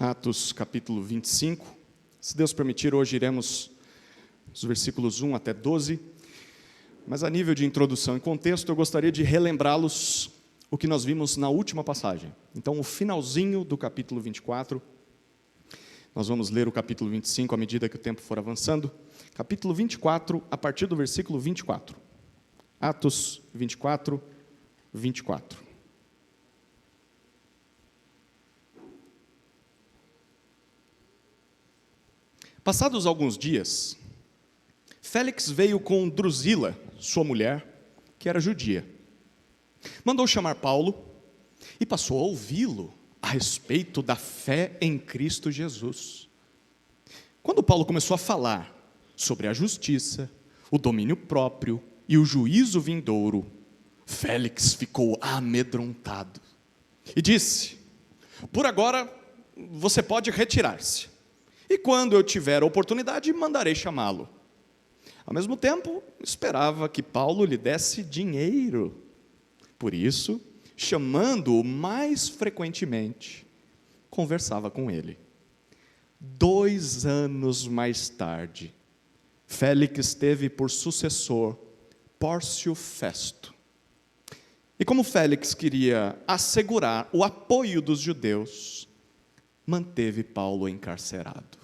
Atos capítulo 25. Se Deus permitir, hoje iremos dos versículos 1 até 12. Mas a nível de introdução e contexto, eu gostaria de relembrá-los o que nós vimos na última passagem. Então, o finalzinho do capítulo 24, nós vamos ler o capítulo 25 à medida que o tempo for avançando. Capítulo 24, a partir do versículo 24. Atos 24, 24. Passados alguns dias, Félix veio com Drusila, sua mulher, que era judia. Mandou chamar Paulo e passou a ouvi-lo a respeito da fé em Cristo Jesus. Quando Paulo começou a falar sobre a justiça, o domínio próprio e o juízo vindouro, Félix ficou amedrontado e disse: por agora você pode retirar-se, e quando eu tiver a oportunidade, mandarei chamá-lo. Ao mesmo tempo, esperava que Paulo lhe desse dinheiro. Por isso, chamando-o mais frequentemente, conversava com ele. 2 anos mais tarde, Félix teve por sucessor Pórcio Festo. E como Félix queria assegurar o apoio dos judeus, manteve Paulo encarcerado.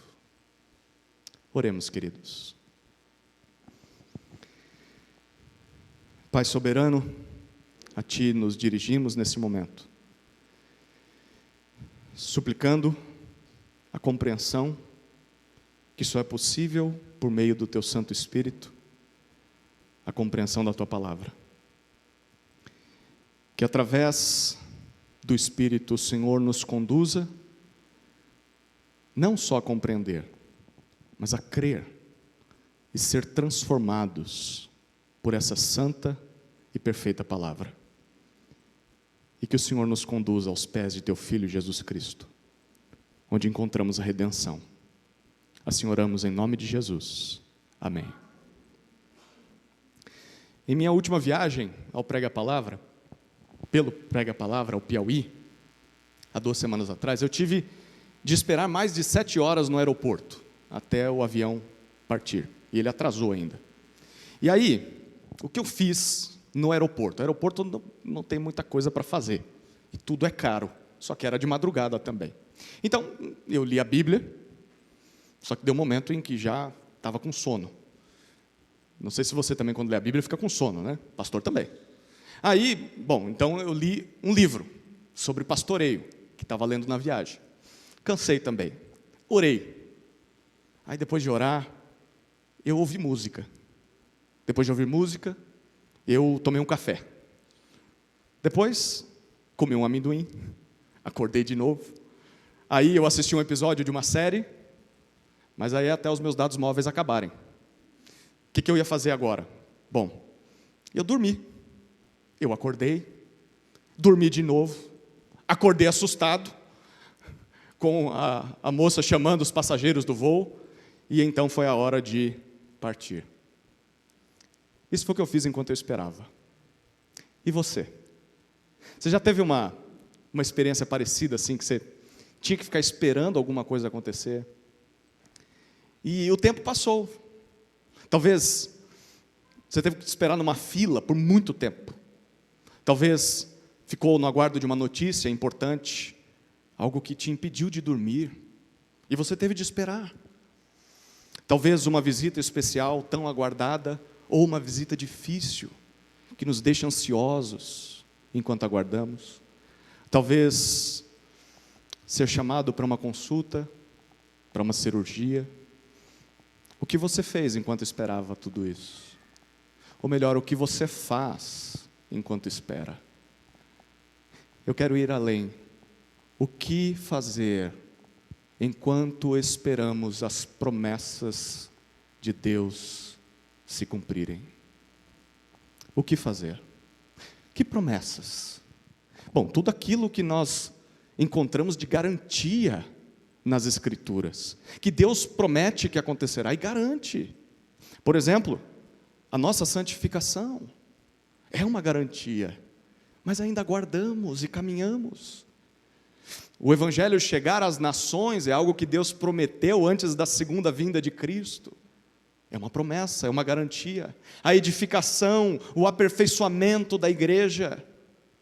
Oremos, queridos. Pai soberano, a Ti nos dirigimos nesse momento, suplicando a compreensão que só é possível por meio do Teu Santo Espírito, a compreensão da Tua palavra. Que através do Espírito o Senhor nos conduza, não só a compreender, mas a crer e ser transformados por essa santa e perfeita palavra. E que o Senhor nos conduza aos pés de Teu Filho Jesus Cristo, onde encontramos a redenção. Assim oramos em nome de Jesus. Amém. Em minha última viagem ao pelo Prega-Palavra, ao Piauí, há 2 semanas atrás, eu tive de esperar mais de 7 horas no aeroporto, até o avião partir. E ele atrasou ainda. E aí, o que eu fiz no aeroporto? O aeroporto não tem muita coisa para fazer. E tudo é caro. Só que era de madrugada também. Então, eu li a Bíblia, só que deu um momento em que já estava com sono. Não sei se você também, quando lê a Bíblia, fica com sono, né? Pastor também. Aí, bom, então eu li um livro sobre pastoreio, que estava lendo na viagem. Cansei também. Orei. Aí, depois de orar, eu ouvi música. Depois de ouvir música, eu tomei um café. Depois, comi um amendoim. Acordei de novo. Aí, eu assisti um episódio de uma série, mas aí até os meus dados móveis acabarem. O que eu ia fazer agora? Bom, eu dormi. Eu acordei, dormi de novo, acordei assustado, com a moça chamando os passageiros do voo, e então foi a hora de partir. Isso foi o que eu fiz enquanto eu esperava. E você? Você já teve uma experiência parecida assim, que você tinha que ficar esperando alguma coisa acontecer? E o tempo passou. Talvez você teve que esperar numa fila por muito tempo. Talvez ficou no aguardo de uma notícia importante, algo que te impediu de dormir, e você teve de esperar. Talvez uma visita especial tão aguardada, ou uma visita difícil, que nos deixa ansiosos enquanto aguardamos. Talvez ser chamado para uma consulta, para uma cirurgia. O que você fez enquanto esperava tudo isso? Ou melhor, o que você faz enquanto espera? Eu quero ir além. O que fazer enquanto esperamos as promessas de Deus se cumprirem? O que fazer? Que promessas? Bom, tudo aquilo que nós encontramos de garantia nas Escrituras, que Deus promete que acontecerá e garante. Por exemplo, a nossa santificação é uma garantia, mas ainda aguardamos e caminhamos. O evangelho chegar às nações é algo que Deus prometeu antes da segunda vinda de Cristo. É uma promessa, é uma garantia. A edificação, o aperfeiçoamento da igreja,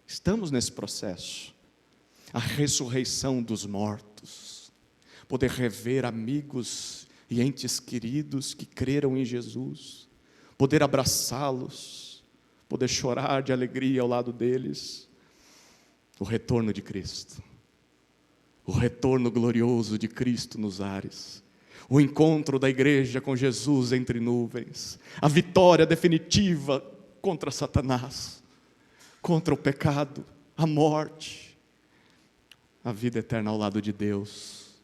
estamos nesse processo. A ressurreição dos mortos, poder rever amigos e entes queridos que creram em Jesus, poder abraçá-los, poder chorar de alegria ao lado deles. O retorno de Cristo, o retorno glorioso de Cristo nos ares, o encontro da igreja com Jesus entre nuvens, a vitória definitiva contra Satanás, contra o pecado, a morte, a vida eterna ao lado de Deus,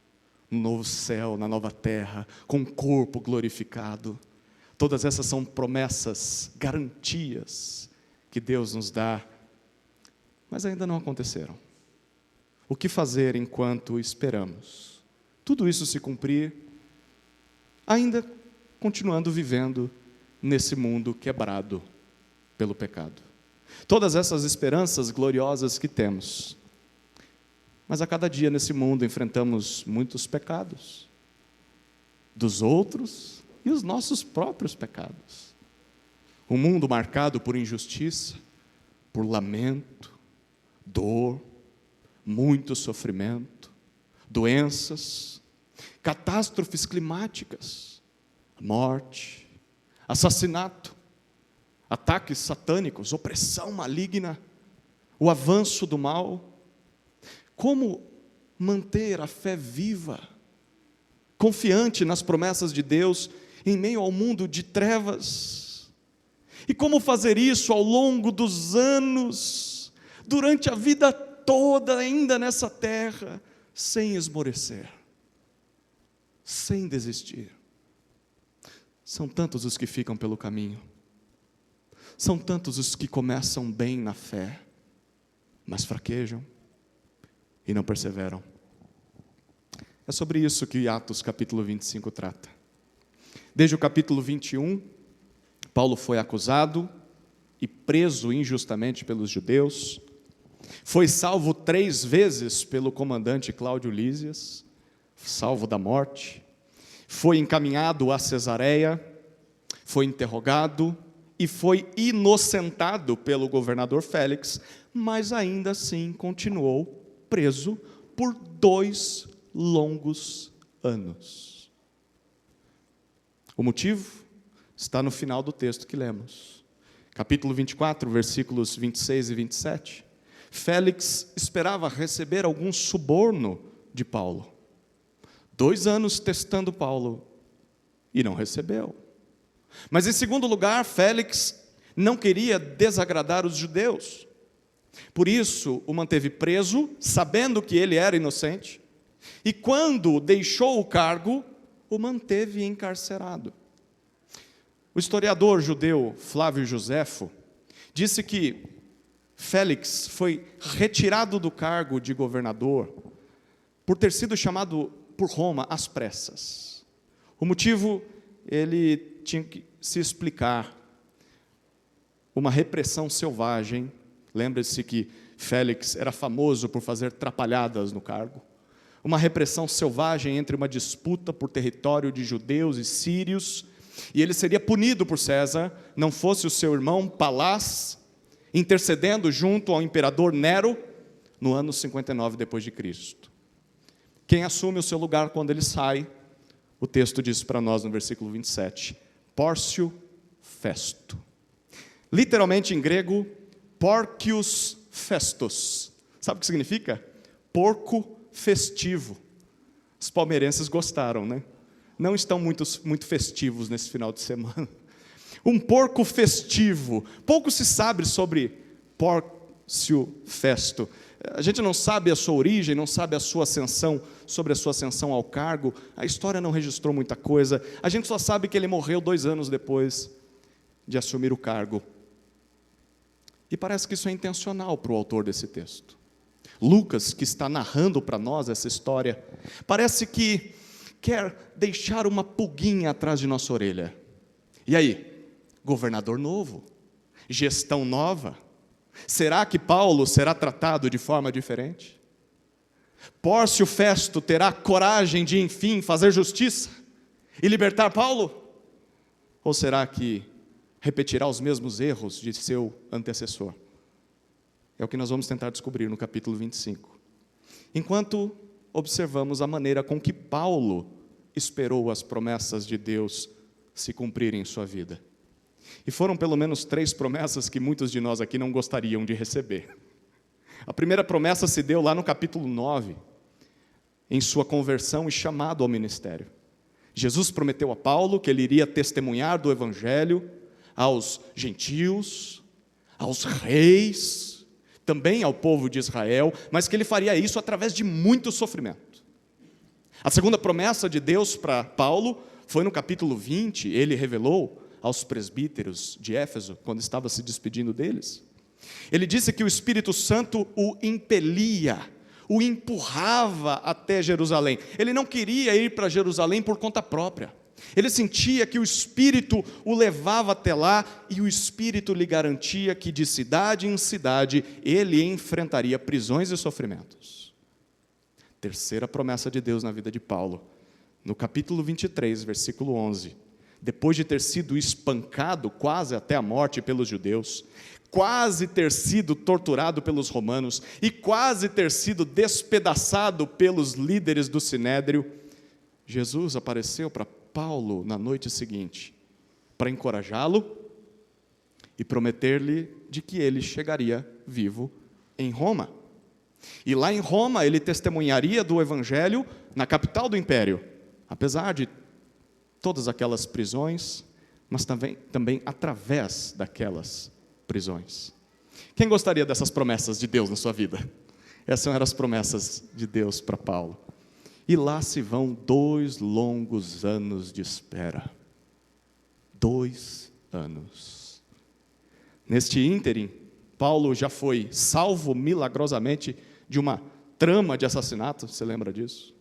no novo céu, na nova terra, com um corpo glorificado. Todas essas são promessas, garantias que Deus nos dá, mas ainda não aconteceram. O que fazer enquanto esperamos tudo isso se cumprir, ainda continuando vivendo nesse mundo quebrado pelo pecado? Todas essas esperanças gloriosas que temos, mas a cada dia nesse mundo enfrentamos muitos pecados, dos outros e os nossos próprios pecados. Um mundo marcado por injustiça, por lamento, dor, muito sofrimento, doenças, catástrofes climáticas, morte, assassinato, ataques satânicos, opressão maligna, o avanço do mal. Como manter a fé viva, confiante nas promessas de Deus em meio ao mundo de trevas? E como fazer isso ao longo dos anos, durante a vida toda ainda nessa terra, sem esmorecer, sem desistir? São tantos os que ficam pelo caminho, são tantos os que começam bem na fé, mas fraquejam e não perseveram. É sobre isso que Atos capítulo 25 trata. Desde o capítulo 21, Paulo foi acusado e preso injustamente pelos judeus, foi salvo 3 vezes pelo comandante Cláudio Lísias, salvo da morte, foi encaminhado a Cesareia, foi interrogado e foi inocentado pelo governador Félix, mas ainda assim continuou preso por 2 longos anos. O motivo está no final do texto que lemos. Capítulo 24, versículos 26 e 27. Félix esperava receber algum suborno de Paulo. 2 anos testando Paulo e não recebeu. Mas em segundo lugar, Félix não queria desagradar os judeus. Por isso, o manteve preso, sabendo que ele era inocente, e quando deixou o cargo, o manteve encarcerado. O historiador judeu Flávio Joséfo disse que Félix foi retirado do cargo de governador por ter sido chamado por Roma às pressas. O motivo, ele tinha que se explicar. Uma repressão selvagem. Lembre-se que Félix era famoso por fazer trapalhadas no cargo. Uma repressão selvagem entre uma disputa por território de judeus e sírios, e ele seria punido por César, não fosse o seu irmão Palás intercedendo junto ao imperador Nero no ano 59 depois de Cristo. Quem assume o seu lugar quando ele sai? O texto diz para nós no versículo 27, Pórcio Festo. Literalmente em grego, Porcius Festus. Sabe o que significa? Porco festivo. Os palmeirenses gostaram, né? Não estão muito festivos nesse final de semana. Um porco festivo. Pouco se sabe sobre Pórcio Festo. A gente não sabe a sua origem, não sabe a sua ascensão, sobre a sua ascensão ao cargo. A história não registrou muita coisa. A gente só sabe que ele morreu 2 anos depois de assumir o cargo. E parece que isso é intencional para o autor desse texto. Lucas, que está narrando para nós essa história, parece que quer deixar uma pulguinha atrás de nossa orelha. E aí? Governador novo? Gestão nova? Será que Paulo será tratado de forma diferente? Pórcio Festo terá coragem de, enfim, fazer justiça e libertar Paulo? Ou será que repetirá os mesmos erros de seu antecessor? É o que nós vamos tentar descobrir no capítulo 25. Enquanto observamos a maneira com que Paulo esperou as promessas de Deus se cumprirem em sua vida. E foram pelo menos 3 promessas que muitos de nós aqui não gostariam de receber. A primeira promessa se deu lá no capítulo 9, em sua conversão e chamado ao ministério. Jesus prometeu a Paulo que ele iria testemunhar do Evangelho aos gentios, aos reis, também ao povo de Israel, mas que ele faria isso através de muito sofrimento. A segunda promessa de Deus para Paulo foi no capítulo 20, ele revelou aos presbíteros de Éfeso, quando estava se despedindo deles. Ele disse que o Espírito Santo o impelia, o empurrava até Jerusalém. Ele não queria ir para Jerusalém por conta própria. Ele sentia que o Espírito o levava até lá e o Espírito lhe garantia que de cidade em cidade ele enfrentaria prisões e sofrimentos. Terceira promessa de Deus na vida de Paulo, no capítulo 23, versículo 11. Depois de ter sido espancado quase até a morte pelos judeus, quase ter sido torturado pelos romanos e quase ter sido despedaçado pelos líderes do Sinédrio, Jesus apareceu para Paulo na noite seguinte, para encorajá-lo e prometer-lhe de que ele chegaria vivo em Roma. E lá em Roma ele testemunharia do Evangelho na capital do império, apesar de todas aquelas prisões, mas também através daquelas prisões. Quem gostaria dessas promessas de Deus na sua vida? Essas eram as promessas de Deus para Paulo. E lá se vão 2 longos anos de espera. 2 anos. Neste ínterim, Paulo já foi salvo milagrosamente de uma trama de assassinato, você lembra disso?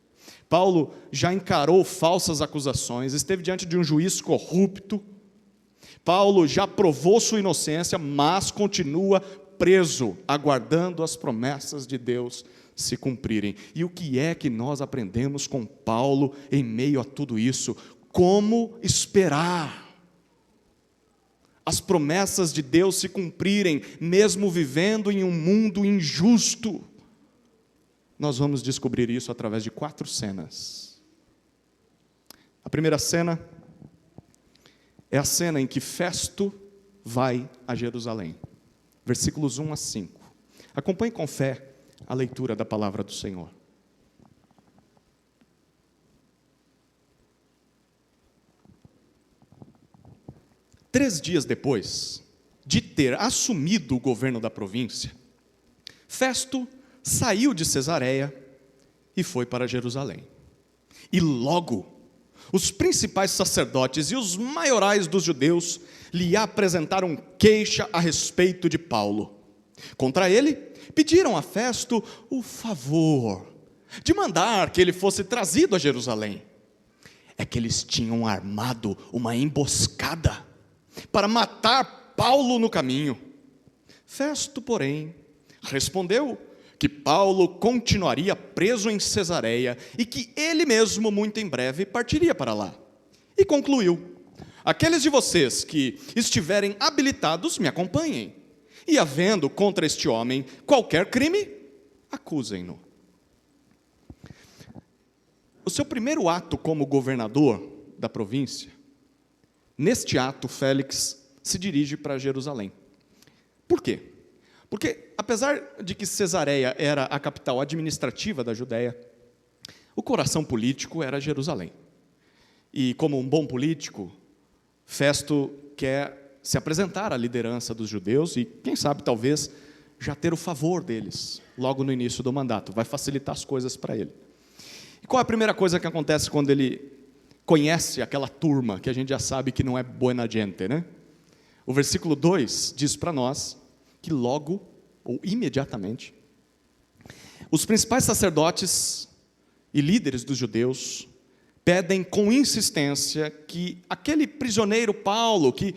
Paulo já encarou falsas acusações, esteve diante de um juiz corrupto. Paulo já provou sua inocência, mas continua preso, aguardando as promessas de Deus se cumprirem. E o que é que nós aprendemos com Paulo em meio a tudo isso? Como esperar as promessas de Deus se cumprirem, mesmo vivendo em um mundo injusto. Nós vamos descobrir isso através de 4 cenas. A primeira cena é a cena em que Festo vai a Jerusalém. Versículos 1 a 5. Acompanhe com fé a leitura da palavra do Senhor. Três dias depois de ter assumido o governo da província, Festo saiu de Cesareia e foi para Jerusalém. E logo, os principais sacerdotes e os maiorais dos judeus lhe apresentaram queixa a respeito de Paulo. Contra ele, pediram a Festo o favor de mandar que ele fosse trazido a Jerusalém. É que eles tinham armado uma emboscada para matar Paulo no caminho. Festo, porém, respondeu que Paulo continuaria preso em Cesareia e que ele mesmo, muito em breve, partiria para lá. E concluiu: aqueles de vocês que estiverem habilitados, me acompanhem. E havendo contra este homem qualquer crime, acusem-no. O seu primeiro ato como governador da província, neste ato, Félix se dirige para Jerusalém. Por quê? Porque, apesar de que Cesareia era a capital administrativa da Judéia, o coração político era Jerusalém. E, como um bom político, Festo quer se apresentar à liderança dos judeus e, quem sabe, talvez, já ter o favor deles, logo no início do mandato. Vai facilitar as coisas para ele. E qual é a primeira coisa que acontece quando ele conhece aquela turma, que a gente já sabe que não é buena gente, né? O versículo 2 diz para nós que logo, ou imediatamente, os principais sacerdotes e líderes dos judeus pedem com insistência que aquele prisioneiro Paulo, que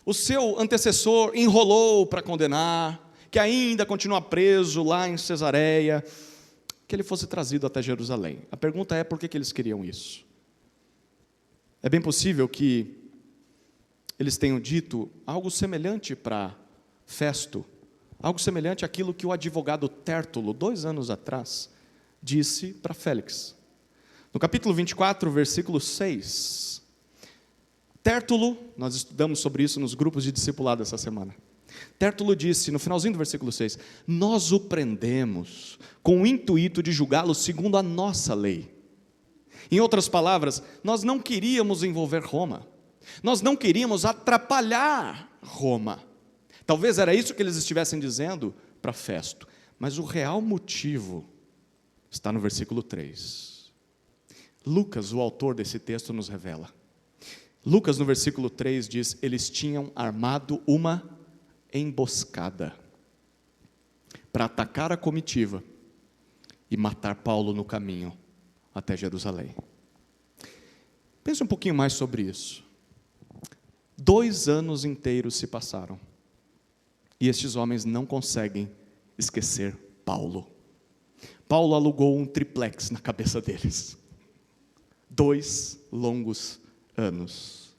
o seu antecessor enrolou para condenar, que ainda continua preso lá em Cesareia, que ele fosse trazido até Jerusalém. A pergunta é, por que eles queriam isso? É bem possível que eles tenham dito algo semelhante para Festo, algo semelhante àquilo que o advogado Tértulo, 2 anos atrás, disse para Félix. No capítulo 24, versículo 6, Tértulo, nós estudamos sobre isso nos grupos de discipulado essa semana. Tértulo disse, no finalzinho do versículo 6, nós o prendemos com o intuito de julgá-lo segundo a nossa lei. Em outras palavras, nós não queríamos envolver Roma. Nós não queríamos atrapalhar Roma. Talvez era isso que eles estivessem dizendo para Festo. Mas o real motivo está no versículo 3. Lucas, o autor desse texto, nos revela. Lucas, no versículo 3, diz, eles tinham armado uma emboscada para atacar a comitiva e matar Paulo no caminho até Jerusalém. Pense um pouquinho mais sobre isso. 2 anos inteiros se passaram e estes homens não conseguem esquecer Paulo. Paulo alugou um triplex na cabeça deles. 2 longos anos.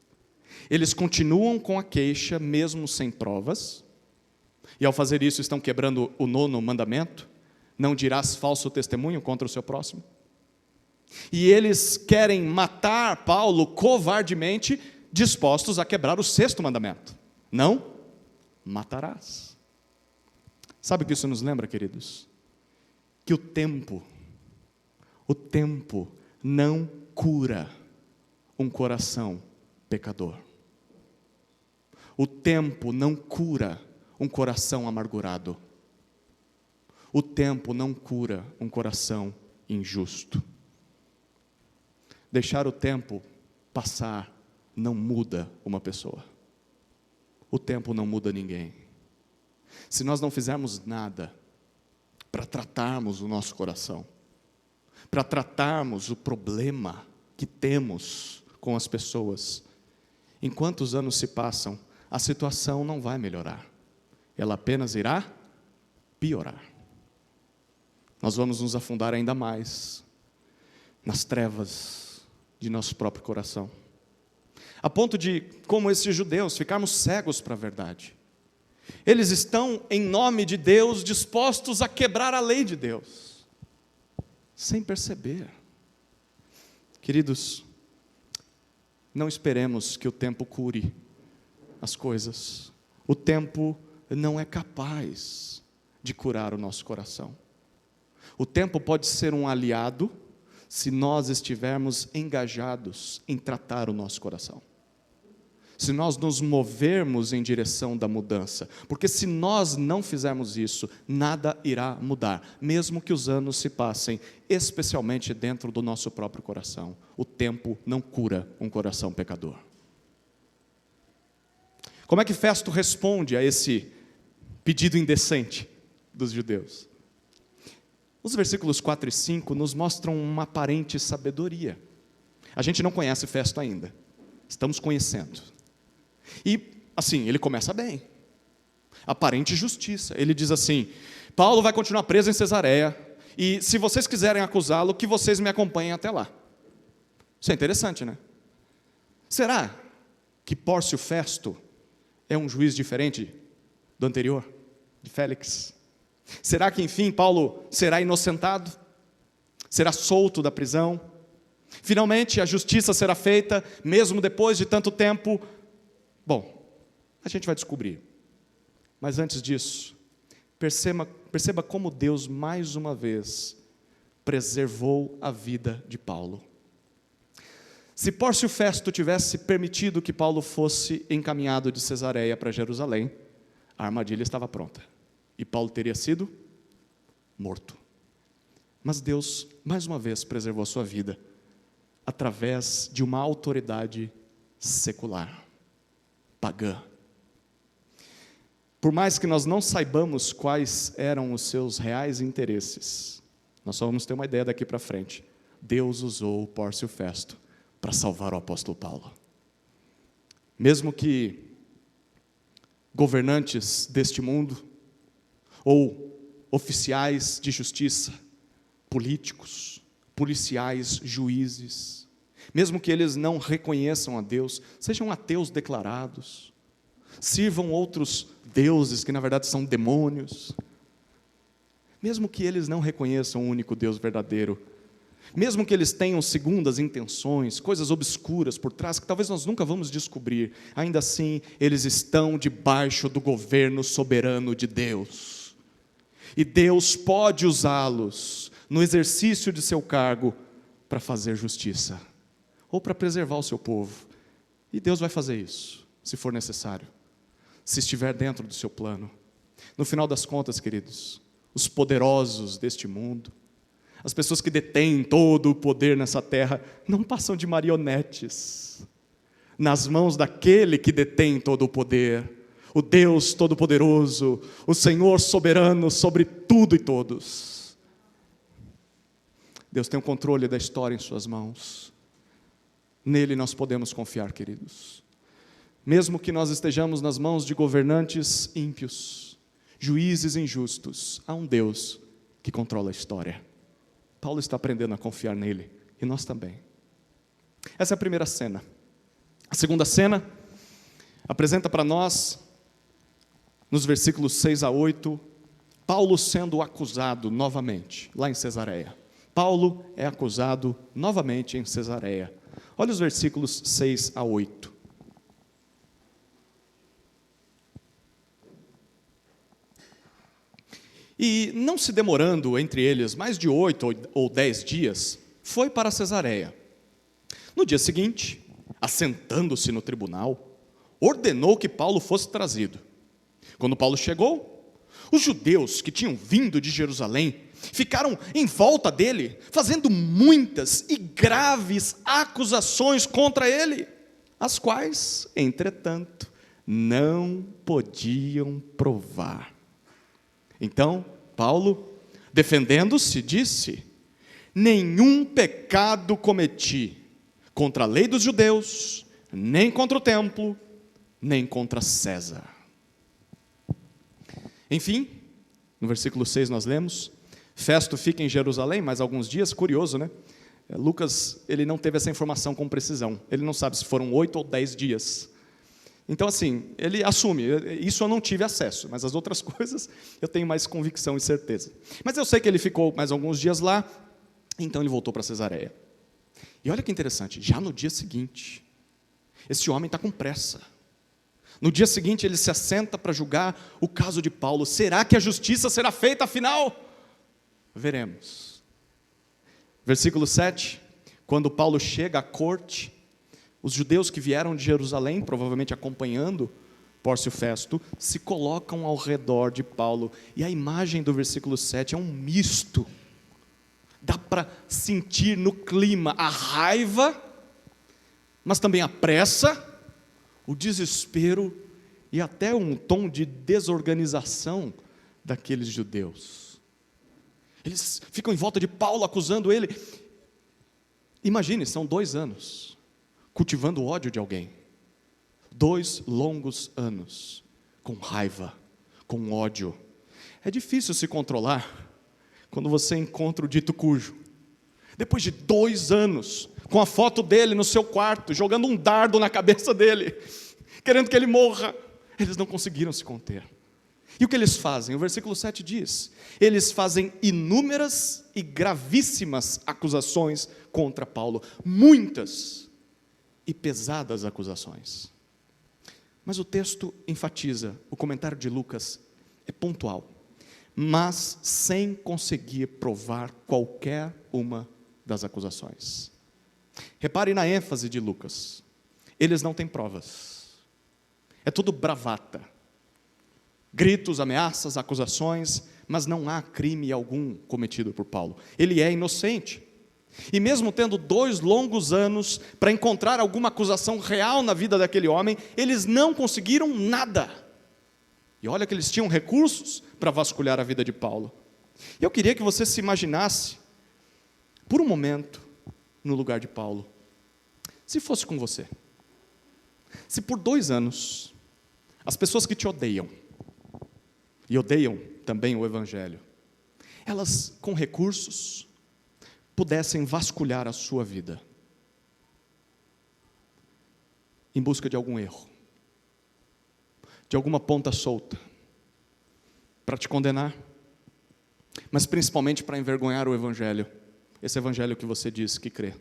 Eles continuam com a queixa, mesmo sem provas, e ao fazer isso estão quebrando o 9º mandamento, não dirás falso testemunho contra o seu próximo. E eles querem matar Paulo covardemente, dispostos a quebrar o 6º mandamento. Não matarás. Sabe o que isso nos lembra, queridos? Que o tempo não cura um coração pecador. O tempo não cura um coração amargurado. O tempo não cura um coração injusto. Deixar o tempo passar não muda uma pessoa. O tempo não muda ninguém. Se nós não fizermos nada para tratarmos o nosso coração, para tratarmos o problema que temos com as pessoas, enquanto os anos se passam, a situação não vai melhorar. Ela apenas irá piorar. Nós vamos nos afundar ainda mais nas trevas de nosso próprio coração. A ponto de, como esses judeus, ficarmos cegos para a verdade. Eles estão, em nome de Deus, dispostos a quebrar a lei de Deus, sem perceber. Queridos, não esperemos que o tempo cure as coisas. O tempo não é capaz de curar o nosso coração. O tempo pode ser um aliado se nós estivermos engajados em tratar o nosso coração. Se nós nos movermos em direção da mudança. Porque se nós não fizermos isso, nada irá mudar, mesmo que os anos se passem, especialmente dentro do nosso próprio coração. O tempo não cura um coração pecador. Como é que Festo responde a esse pedido indecente dos judeus? Os versículos 4 e 5 nos mostram uma aparente sabedoria. A gente não conhece Festo ainda, estamos conhecendo. E, assim, ele começa bem. Aparente justiça. Ele diz assim, Paulo vai continuar preso em Cesareia, e se vocês quiserem acusá-lo, que vocês me acompanhem até lá. Isso é interessante, né? Será que Pórcio Festo é um juiz diferente do anterior, de Félix? Será que, enfim, Paulo será inocentado? Será solto da prisão? Finalmente, a justiça será feita, mesmo depois de tanto tempo? Bom, a gente vai descobrir. Mas antes disso, perceba como Deus, mais uma vez, preservou a vida de Paulo. Se Pórcio Festo tivesse permitido que Paulo fosse encaminhado de Cesareia para Jerusalém, a armadilha estava pronta. E Paulo teria sido morto. Mas Deus, mais uma vez, preservou a sua vida através de uma autoridade secular, pagã. Por mais que nós não saibamos quais eram os seus reais interesses, nós só vamos ter uma ideia daqui para frente. Deus usou Pórcio Festo para salvar o apóstolo Paulo. Mesmo que governantes deste mundo, ou oficiais de justiça, políticos, policiais, juízes, mesmo que eles não reconheçam a Deus, sejam ateus declarados, sirvam outros deuses que na verdade são demônios, mesmo que eles não reconheçam o único Deus verdadeiro, mesmo que eles tenham segundas intenções, coisas obscuras por trás, que talvez nós nunca vamos descobrir, ainda assim, eles estão debaixo do governo soberano de Deus. E Deus pode usá-los no exercício de seu cargo para fazer justiça, ou para preservar o seu povo. E Deus vai fazer isso, se for necessário, se estiver dentro do seu plano. No final das contas, queridos, os poderosos deste mundo, as pessoas que detêm todo o poder nessa terra, não passam de marionetes nas mãos daquele que detém todo o poder, o Deus Todo-Poderoso, o Senhor soberano sobre tudo e todos. Deus tem o controle da história em suas mãos. Nele nós podemos confiar, queridos. Mesmo que nós estejamos nas mãos de governantes ímpios, juízes injustos, há um Deus que controla a história. Paulo está aprendendo a confiar nele, e nós também. Essa é a primeira cena. A segunda cena apresenta para nós, nos versículos 6 a 8, Paulo sendo acusado novamente, lá em Cesareia. Paulo é acusado novamente em Cesareia. Olha os versículos 6 a 8. E não se demorando entre eles mais de 8 ou 10 dias, foi para Cesareia. No dia seguinte, assentando-se no tribunal, ordenou que Paulo fosse trazido. Quando Paulo chegou, os judeus que tinham vindo de Jerusalém ficaram em volta dele, fazendo muitas e graves acusações contra ele, as quais, entretanto, não podiam provar. Então, Paulo, defendendo-se, disse: nenhum pecado cometi contra a lei dos judeus, nem contra o templo, nem contra César. Enfim, no versículo 6 nós lemos, Festo fica em Jerusalém mais alguns dias, curioso, né? Lucas, ele não teve essa informação com precisão, ele não sabe se foram 8 ou 10 dias. Então, assim, ele assume, isso eu não tive acesso, mas as outras coisas eu tenho mais convicção e certeza. Mas eu sei que ele ficou mais alguns dias lá, então ele voltou para Cesareia. E olha que interessante, já no dia seguinte, esse homem está com pressa. No dia seguinte ele se assenta para julgar o caso de Paulo. Será que a justiça será feita afinal? Veremos. Versículo 7, quando Paulo chega à corte, os judeus que vieram de Jerusalém, provavelmente acompanhando Pórcio Festo, se colocam ao redor de Paulo. E a imagem do versículo 7 é um misto. Dá para sentir no clima a raiva, mas também a pressa, o desespero e até um tom de desorganização daqueles judeus. Eles ficam em volta de Paulo, acusando ele. Imagine, são 2 anos cultivando o ódio de alguém. 2 longos anos com raiva, com ódio. É difícil se controlar quando você encontra o dito cujo. Depois de 2 anos, com a foto dele no seu quarto, jogando um dardo na cabeça dele, querendo que ele morra, eles não conseguiram se conter. E o que eles fazem? O versículo 7 diz: eles fazem inúmeras e gravíssimas acusações contra Paulo, muitas e pesadas acusações. Mas o texto enfatiza, o comentário de Lucas é pontual, mas sem conseguir provar qualquer uma das acusações. Repare na ênfase de Lucas, eles não têm provas, é tudo bravata, gritos, ameaças, acusações, mas não há crime algum cometido por Paulo, ele é inocente. E mesmo tendo 2 longos anos para encontrar alguma acusação real na vida daquele homem, eles não conseguiram nada. E olha que eles tinham recursos para vasculhar a vida de Paulo. Eu queria que você se imaginasse, por um momento, no lugar de Paulo. Se fosse com você, se por 2 anos, as pessoas que te odeiam, e odeiam também o Evangelho, elas com recursos, pudessem vasculhar a sua vida em busca de algum erro, de alguma ponta solta, para te condenar, mas principalmente para envergonhar o Evangelho, esse Evangelho que você diz que crê,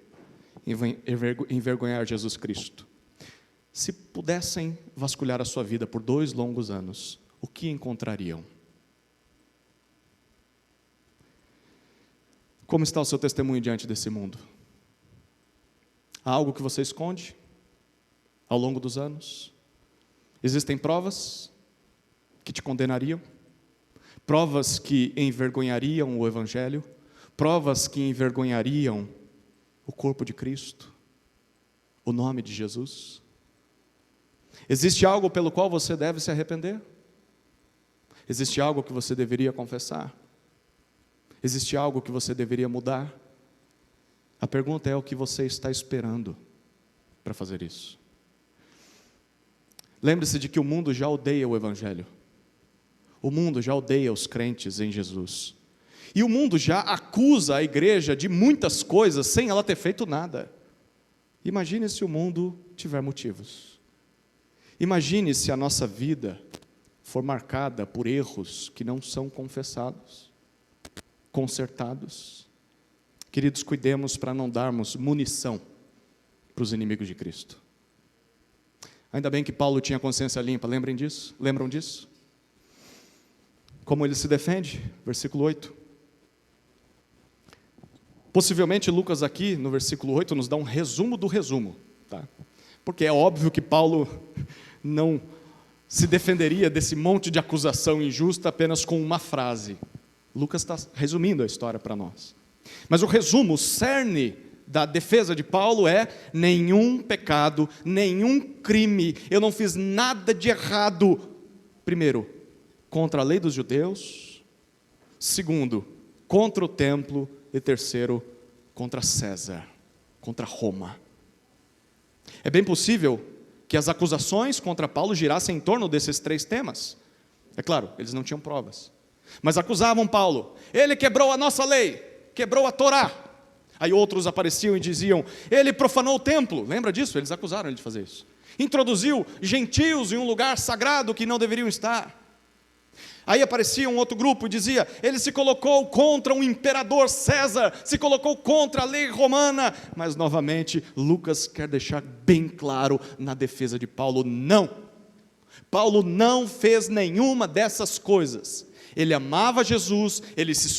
envergonhar Jesus Cristo. Se pudessem vasculhar a sua vida por 2 longos anos, o que encontrariam? Como está o seu testemunho diante desse mundo? Há algo que você esconde ao longo dos anos? Existem provas que te condenariam? Provas que envergonhariam o Evangelho? Provas que envergonhariam o corpo de Cristo? O nome de Jesus? Existe algo pelo qual você deve se arrepender? Existe algo que você deveria confessar? Existe algo que você deveria mudar? A pergunta é o que você está esperando para fazer isso. Lembre-se de que o mundo já odeia o Evangelho. O mundo já odeia os crentes em Jesus. E o mundo já acusa a igreja de muitas coisas sem ela ter feito nada. Imagine se o mundo tiver motivos. Imagine se a nossa vida for marcada por erros que não são confessados, consertados. Queridos, cuidemos para não darmos munição para os inimigos de Cristo. Ainda bem que Paulo tinha consciência limpa, lembram disso? Como ele se defende? Versículo 8. Possivelmente Lucas aqui, no versículo 8, nos dá um resumo do resumo, tá? Porque é óbvio que Paulo não se defenderia desse monte de acusação injusta apenas com uma frase. Lucas está resumindo a história para nós. Mas o resumo, o cerne da defesa de Paulo é: nenhum pecado, nenhum crime, eu não fiz nada de errado. Primeiro, contra a lei dos judeus. Segundo, contra o templo. E terceiro, contra César, contra Roma. É bem possível que as acusações contra Paulo girassem em torno desses 3 temas. É claro, eles não tinham provas, mas acusavam Paulo: ele quebrou a nossa lei, quebrou a Torá. Aí outros apareciam e diziam: ele profanou o templo. Lembra disso? Eles acusaram ele de fazer isso. Introduziu gentios em um lugar sagrado que não deveriam estar. Aí aparecia um outro grupo e dizia: ele se colocou contra o imperador César, se colocou contra a lei romana. Mas novamente Lucas quer deixar bem claro na defesa de Paulo: não, Paulo não fez nenhuma dessas coisas. Ele amava Jesus, ele se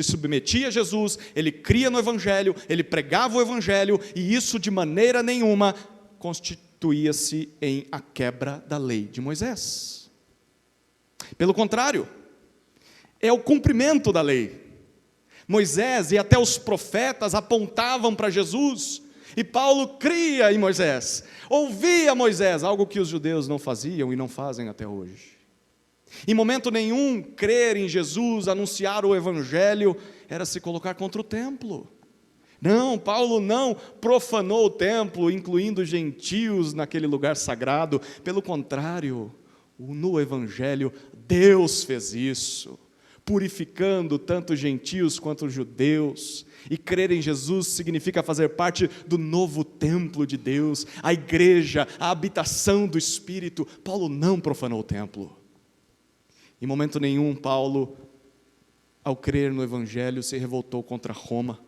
submetia a Jesus, ele cria no Evangelho, ele pregava o Evangelho, e isso de maneira nenhuma constituía-se em a quebra da lei de Moisés. Pelo contrário, é o cumprimento da lei. Moisés e até os profetas apontavam para Jesus, e Paulo cria em Moisés, ouvia Moisés, algo que os judeus não faziam e não fazem até hoje. Em momento nenhum, crer em Jesus, anunciar o Evangelho, era se colocar contra o templo. Não, Paulo não profanou o templo, incluindo gentios naquele lugar sagrado. Pelo contrário, no Evangelho, Deus fez isso, purificando tanto gentios quanto judeus. E crer em Jesus significa fazer parte do novo templo de Deus, a igreja, a habitação do Espírito. Paulo não profanou o templo. Em momento nenhum, Paulo, ao crer no Evangelho, se revoltou contra Roma.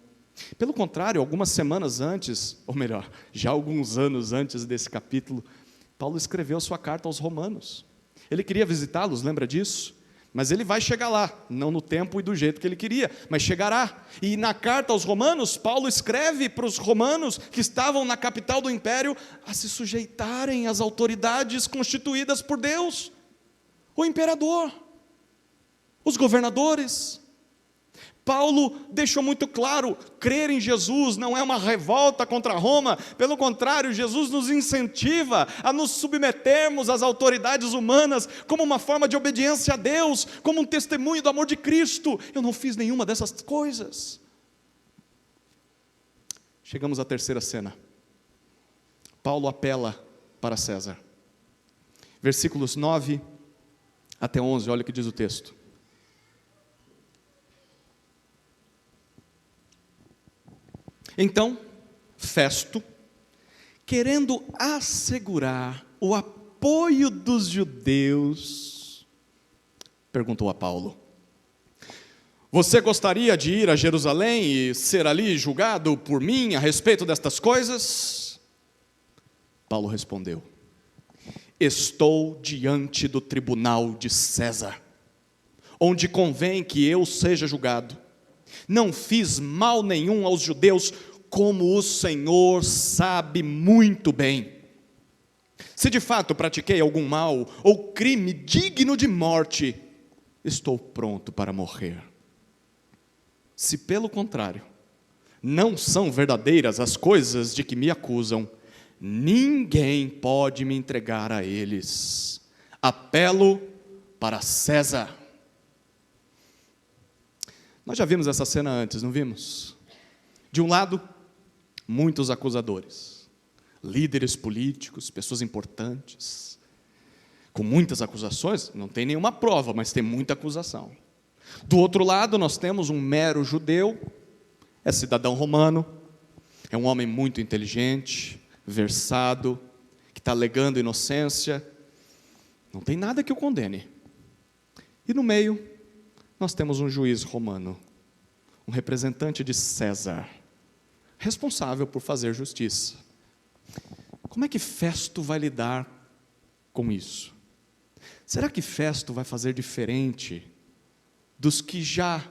Pelo contrário, algumas semanas antes, ou melhor, já alguns anos antes desse capítulo, Paulo escreveu sua carta aos romanos. Ele queria visitá-los, lembra disso? Mas ele vai chegar lá, não no tempo e do jeito que ele queria, mas chegará. E na carta aos romanos, Paulo escreve para os romanos que estavam na capital do império a se sujeitarem às autoridades constituídas por Deus. O imperador, os governadores. Paulo deixou muito claro, crer em Jesus não é uma revolta contra Roma, pelo contrário, Jesus nos incentiva a nos submetermos às autoridades humanas, como uma forma de obediência a Deus, como um testemunho do amor de Cristo. Eu não fiz nenhuma dessas coisas. Chegamos à terceira cena. Paulo apela para César. Versículos 9 até 11, olha o que diz o texto. Então, Festo, querendo assegurar o apoio dos judeus, perguntou a Paulo: você gostaria de ir a Jerusalém e ser ali julgado por mim a respeito destas coisas? Paulo respondeu: estou diante do tribunal de César, onde convém que eu seja julgado. Não fiz mal nenhum aos judeus, como o Senhor sabe muito bem. Se de fato pratiquei algum mal ou crime digno de morte, estou pronto para morrer. Se pelo contrário, não são verdadeiras as coisas de que me acusam, ninguém pode me entregar a eles. Apelo para César. Nós já vimos essa cena antes, não vimos? De um lado, muitos acusadores, líderes políticos, pessoas importantes, com muitas acusações. Não tem nenhuma prova, mas tem muita acusação. Do outro lado, nós temos um mero judeu, é cidadão romano, é um homem muito inteligente, versado, que está alegando inocência, não tem nada que o condene. E no meio, nós temos um juiz romano, um representante de César, responsável por fazer justiça. Como é que Festo vai lidar com isso? Será que Festo vai fazer diferente dos que já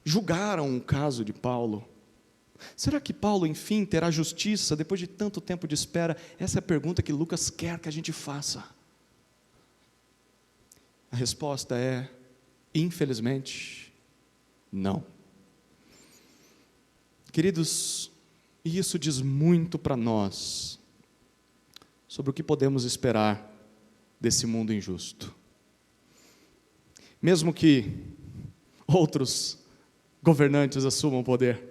julgaram o caso de Paulo? Será que Paulo, enfim, terá justiça depois de tanto tempo de espera? Essa é a pergunta que Lucas quer que a gente faça. A resposta é: infelizmente, não. Queridos, e isso diz muito para nós sobre o que podemos esperar desse mundo injusto. Mesmo que outros governantes assumam o poder,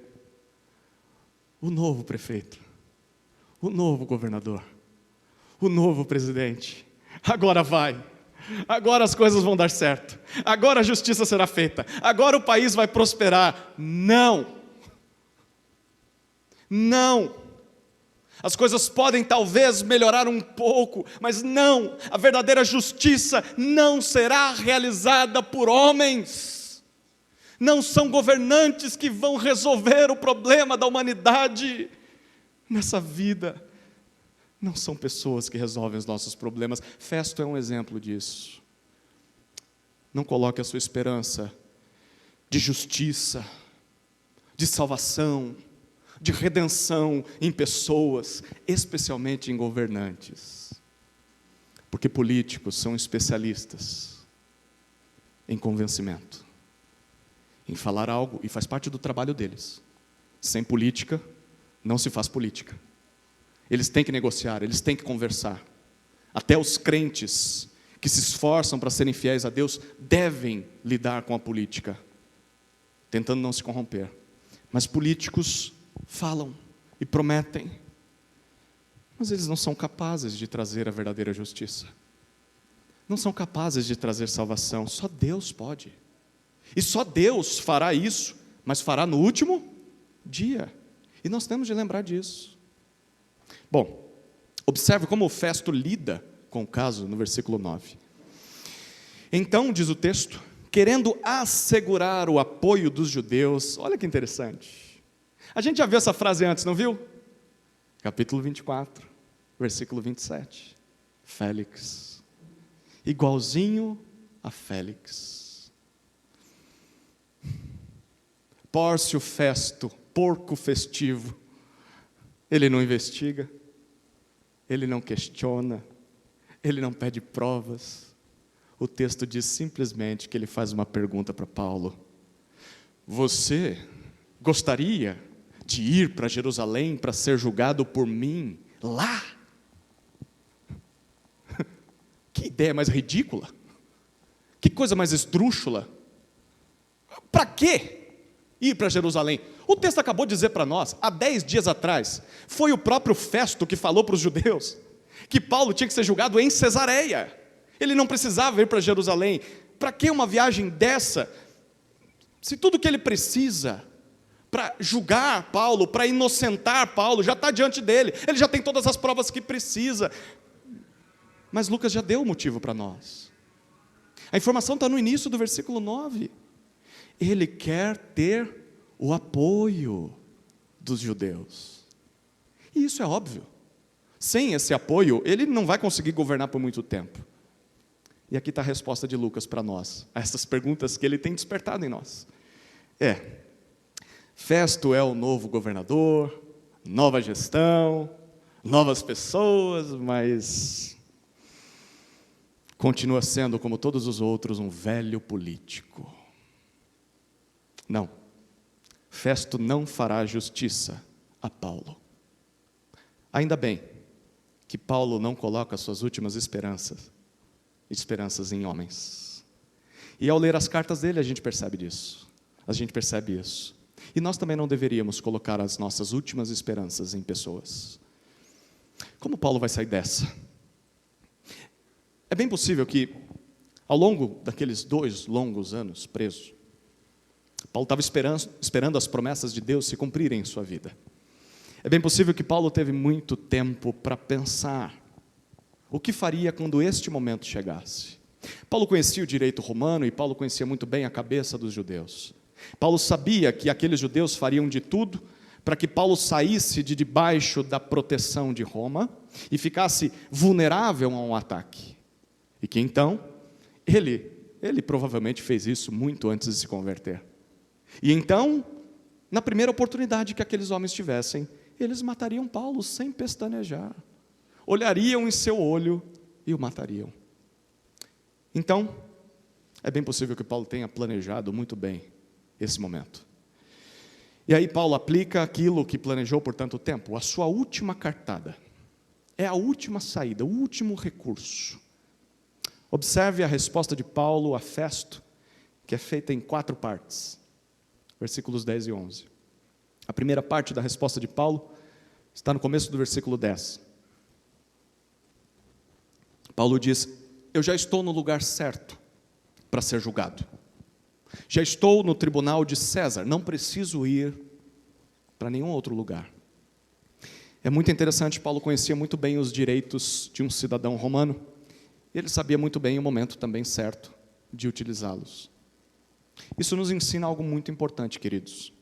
o novo prefeito, o novo governador, o novo presidente, agora vai. Agora as coisas vão dar certo, agora a justiça será feita, agora o país vai prosperar. Não, as coisas podem talvez melhorar um pouco, mas não, a verdadeira justiça não será realizada por homens. Não são governantes que vão resolver o problema da humanidade nessa vida. Não são pessoas que resolvem os nossos problemas. Festo é um exemplo disso. Não coloque a sua esperança de justiça, de salvação, de redenção em pessoas, especialmente em governantes. Porque políticos são especialistas em convencimento, em falar algo, e faz parte do trabalho deles. Sem política, não se faz política. Eles têm que negociar, eles têm que conversar. Até os crentes que se esforçam para serem fiéis a Deus devem lidar com a política, tentando não se corromper. Mas políticos falam e prometem, mas eles não são capazes de trazer a verdadeira justiça. Não são capazes de trazer salvação. Só Deus pode. E só Deus fará isso, mas fará no último dia. E nós temos de lembrar disso. Bom, observe como o Festo lida com o caso no versículo 9. Então, diz o texto, querendo assegurar o apoio dos judeus. Olha que interessante. A gente já viu essa frase antes, não viu? Capítulo 24, versículo 27. Félix, igualzinho a Félix. Pórcio Festo, porco festivo. Ele não investiga, ele não questiona, ele não pede provas. O texto diz simplesmente que ele faz uma pergunta para Paulo: você gostaria de ir para Jerusalém para ser julgado por mim lá? Que ideia mais ridícula, que coisa mais esdrúxula. Para quê ir para Jerusalém? O texto acabou de dizer para nós, há 10 dias atrás, foi o próprio Festo que falou para os judeus que Paulo tinha que ser julgado em Cesareia. Ele não precisava ir para Jerusalém. Para que uma viagem dessa? Se tudo que ele precisa para julgar Paulo, para inocentar Paulo, já está diante dele, ele já tem todas as provas que precisa. Mas Lucas já deu o motivo para nós. A informação está no início do versículo 9. Ele quer ter o apoio dos judeus. E isso é óbvio. Sem esse apoio, ele não vai conseguir governar por muito tempo. E aqui está a resposta de Lucas para nós, a essas perguntas que ele tem despertado em nós. Festo é o novo governador, nova gestão, novas pessoas, mas continua sendo, como todos os outros, um velho político. Não, Festo não fará justiça a Paulo. Ainda bem que Paulo não coloca suas últimas esperanças em homens. E ao ler as cartas dele, a gente percebe disso. A gente percebe isso. E nós também não deveríamos colocar as nossas últimas esperanças em pessoas. Como Paulo vai sair dessa? É bem possível que, ao longo daqueles 2 longos anos preso, Paulo estava esperando as promessas de Deus se cumprirem em sua vida. É bem possível que Paulo teve muito tempo para pensar o que faria quando este momento chegasse. Paulo conhecia o direito romano e Paulo conhecia muito bem a cabeça dos judeus. Paulo sabia que aqueles judeus fariam de tudo para que Paulo saísse de debaixo da proteção de Roma e ficasse vulnerável a um ataque. E que então, ele provavelmente fez isso muito antes de se converter. E então, na primeira oportunidade que aqueles homens tivessem, eles matariam Paulo sem pestanejar. Olhariam em seu olho e o matariam. Então, é bem possível que Paulo tenha planejado muito bem esse momento. E aí Paulo aplica aquilo que planejou por tanto tempo, a sua última cartada. É a última saída, o último recurso. Observe a resposta de Paulo a Festo, que é feita em 4 partes. Versículos 10 e 11. A primeira parte da resposta de Paulo está no começo do versículo 10. Paulo diz: eu já estou no lugar certo para ser julgado. Já estou no tribunal de César, não preciso ir para nenhum outro lugar. É muito interessante, Paulo conhecia muito bem os direitos de um cidadão romano, e ele sabia muito bem o momento também certo de utilizá-los. Isso nos ensina algo muito importante, queridos.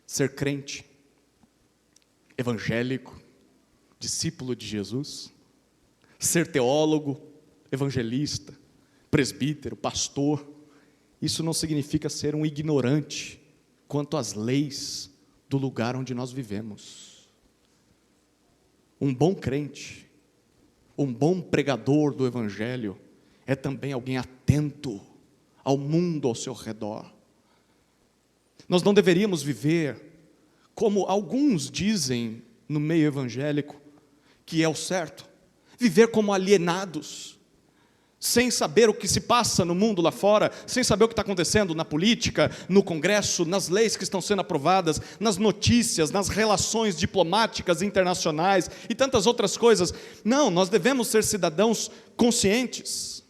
Ser crente, evangélico, discípulo de Jesus, ser teólogo, evangelista, presbítero, pastor, isso não significa ser um ignorante quanto às leis do lugar onde nós vivemos. Um bom crente, um bom pregador do evangelho, é também alguém atento ao mundo ao seu redor. Nós não deveríamos viver como alguns dizem no meio evangélico, que é o certo, viver como alienados, sem saber o que se passa no mundo lá fora, sem saber o que está acontecendo na política, no Congresso, nas leis que estão sendo aprovadas, nas notícias, nas relações diplomáticas internacionais e tantas outras coisas. Não, nós devemos ser cidadãos conscientes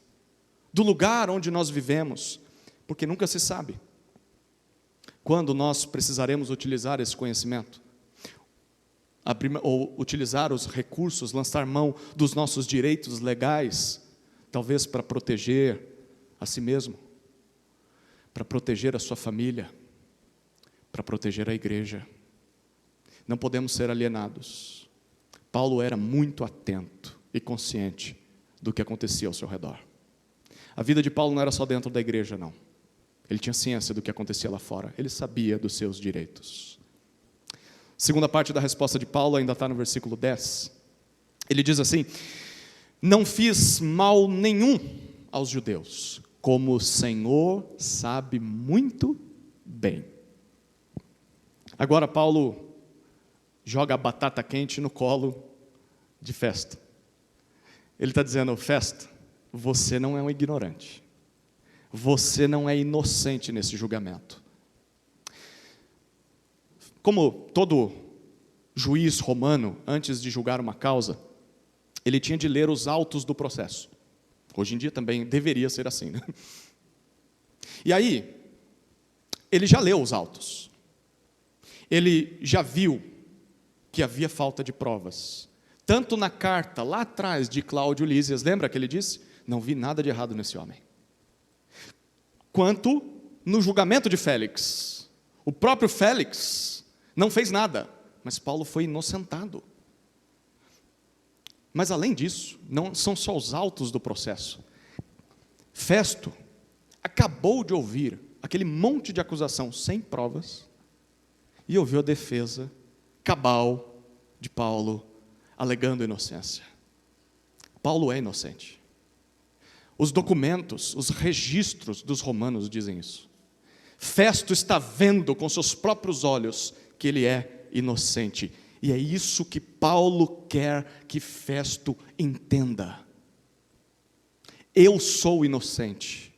do lugar onde nós vivemos, porque nunca se sabe quando nós precisaremos utilizar esse conhecimento, ou utilizar os recursos, lançar mão dos nossos direitos legais, talvez para proteger a si mesmo, para proteger a sua família, para proteger a igreja. Não podemos ser alienados. Paulo era muito atento e consciente do que acontecia ao seu redor. A vida de Paulo não era só dentro da igreja, não. Ele tinha ciência do que acontecia lá fora. Ele sabia dos seus direitos. Segunda parte da resposta de Paulo ainda está no versículo 10. Ele diz assim: não fiz mal nenhum aos judeus, como o Senhor sabe muito bem. Agora Paulo joga a batata quente no colo de Festo. Ele está dizendo: Festo, você não é um ignorante. Você não é inocente nesse julgamento. Como todo juiz romano, antes de julgar uma causa, ele tinha de ler os autos do processo. Hoje em dia também deveria ser assim, né? E aí, ele já leu os autos. ele já viu que havia falta de provas. Tanto na carta lá atrás de Cláudio Lísias, lembra que ele disse? Não vi nada de errado nesse homem. Quanto no julgamento de Félix. O próprio Félix não fez nada, mas Paulo foi inocentado. Mas além disso, não são só os autos do processo. Festo acabou de ouvir aquele monte de acusação sem provas e ouviu a defesa cabal de Paulo, alegando inocência. Paulo é inocente. Os documentos, os registros dos romanos dizem isso. Festo está vendo com seus próprios olhos que ele é inocente. E é isso que Paulo quer que Festo entenda. Eu sou inocente.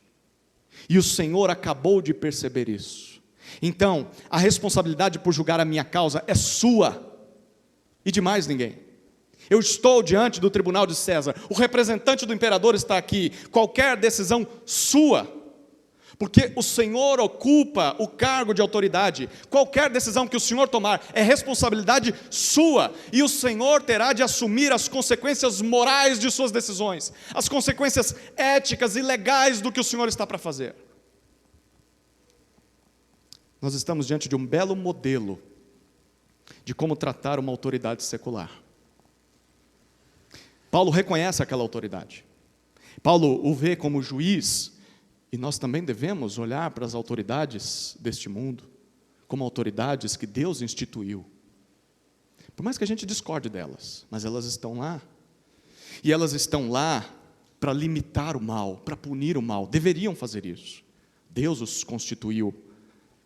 E o Senhor acabou de perceber isso. Então, a responsabilidade por julgar a minha causa é sua e de mais ninguém. Eu estou diante do tribunal de César, o representante do imperador está aqui, qualquer decisão sua, porque o Senhor ocupa o cargo de autoridade, qualquer decisão que o Senhor tomar é responsabilidade sua, e o Senhor terá de assumir as consequências morais de suas decisões, as consequências éticas e legais do que o Senhor está para fazer. Nós estamos diante de um belo modelo de como tratar uma autoridade secular. Paulo reconhece aquela autoridade. Paulo o vê como juiz, e nós também devemos olhar para as autoridades deste mundo como autoridades que Deus instituiu. Por mais que a gente discorde delas, mas elas estão lá. E elas estão lá para limitar o mal, para punir o mal. Deveriam fazer isso. Deus os constituiu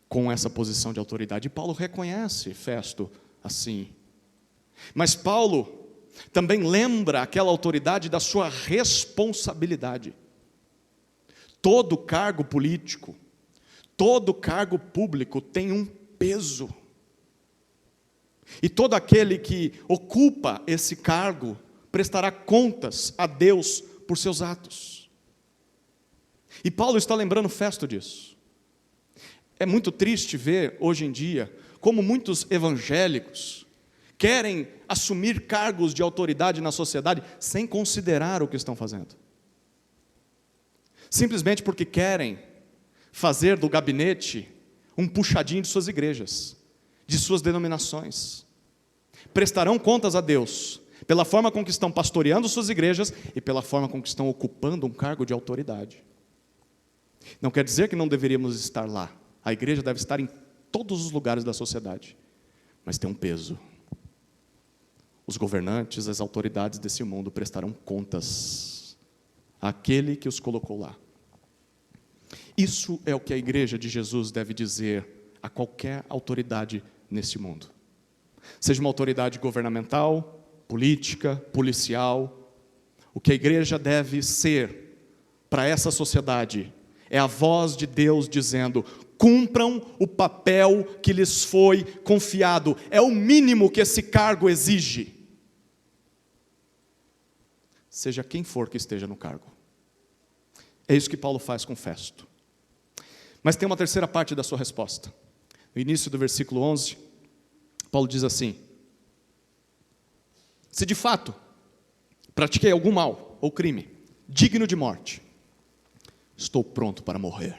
com essa posição de autoridade. E Paulo reconhece Festo assim. Mas Paulo também lembra aquela autoridade da sua responsabilidade. Todo cargo político, todo cargo público tem um peso. E todo aquele que ocupa esse cargo prestará contas a Deus por seus atos. E Paulo está lembrando Festo disso. É muito triste ver hoje em dia como muitos evangélicos querem assumir cargos de autoridade na sociedade sem considerar o que estão fazendo. Simplesmente porque querem fazer do gabinete um puxadinho de suas igrejas, de suas denominações. Prestarão contas a Deus pela forma com que estão pastoreando suas igrejas e pela forma com que estão ocupando um cargo de autoridade. Não quer dizer que não deveríamos estar lá. A igreja deve estar em todos os lugares da sociedade, mas tem um peso. Os governantes, as autoridades desse mundo prestarão contas àquele que os colocou lá. Isso é o que a igreja de Jesus deve dizer a qualquer autoridade nesse mundo. Seja uma autoridade governamental, política, policial. O que a igreja deve ser para essa sociedade é a voz de Deus dizendo: cumpram o papel que lhes foi confiado. É o mínimo que esse cargo exige. Seja quem for que esteja no cargo. É isso que Paulo faz com Festo. Mas tem uma terceira parte da sua resposta. No início do versículo 11, Paulo diz assim: se de fato pratiquei algum mal ou crime digno de morte, estou pronto para morrer.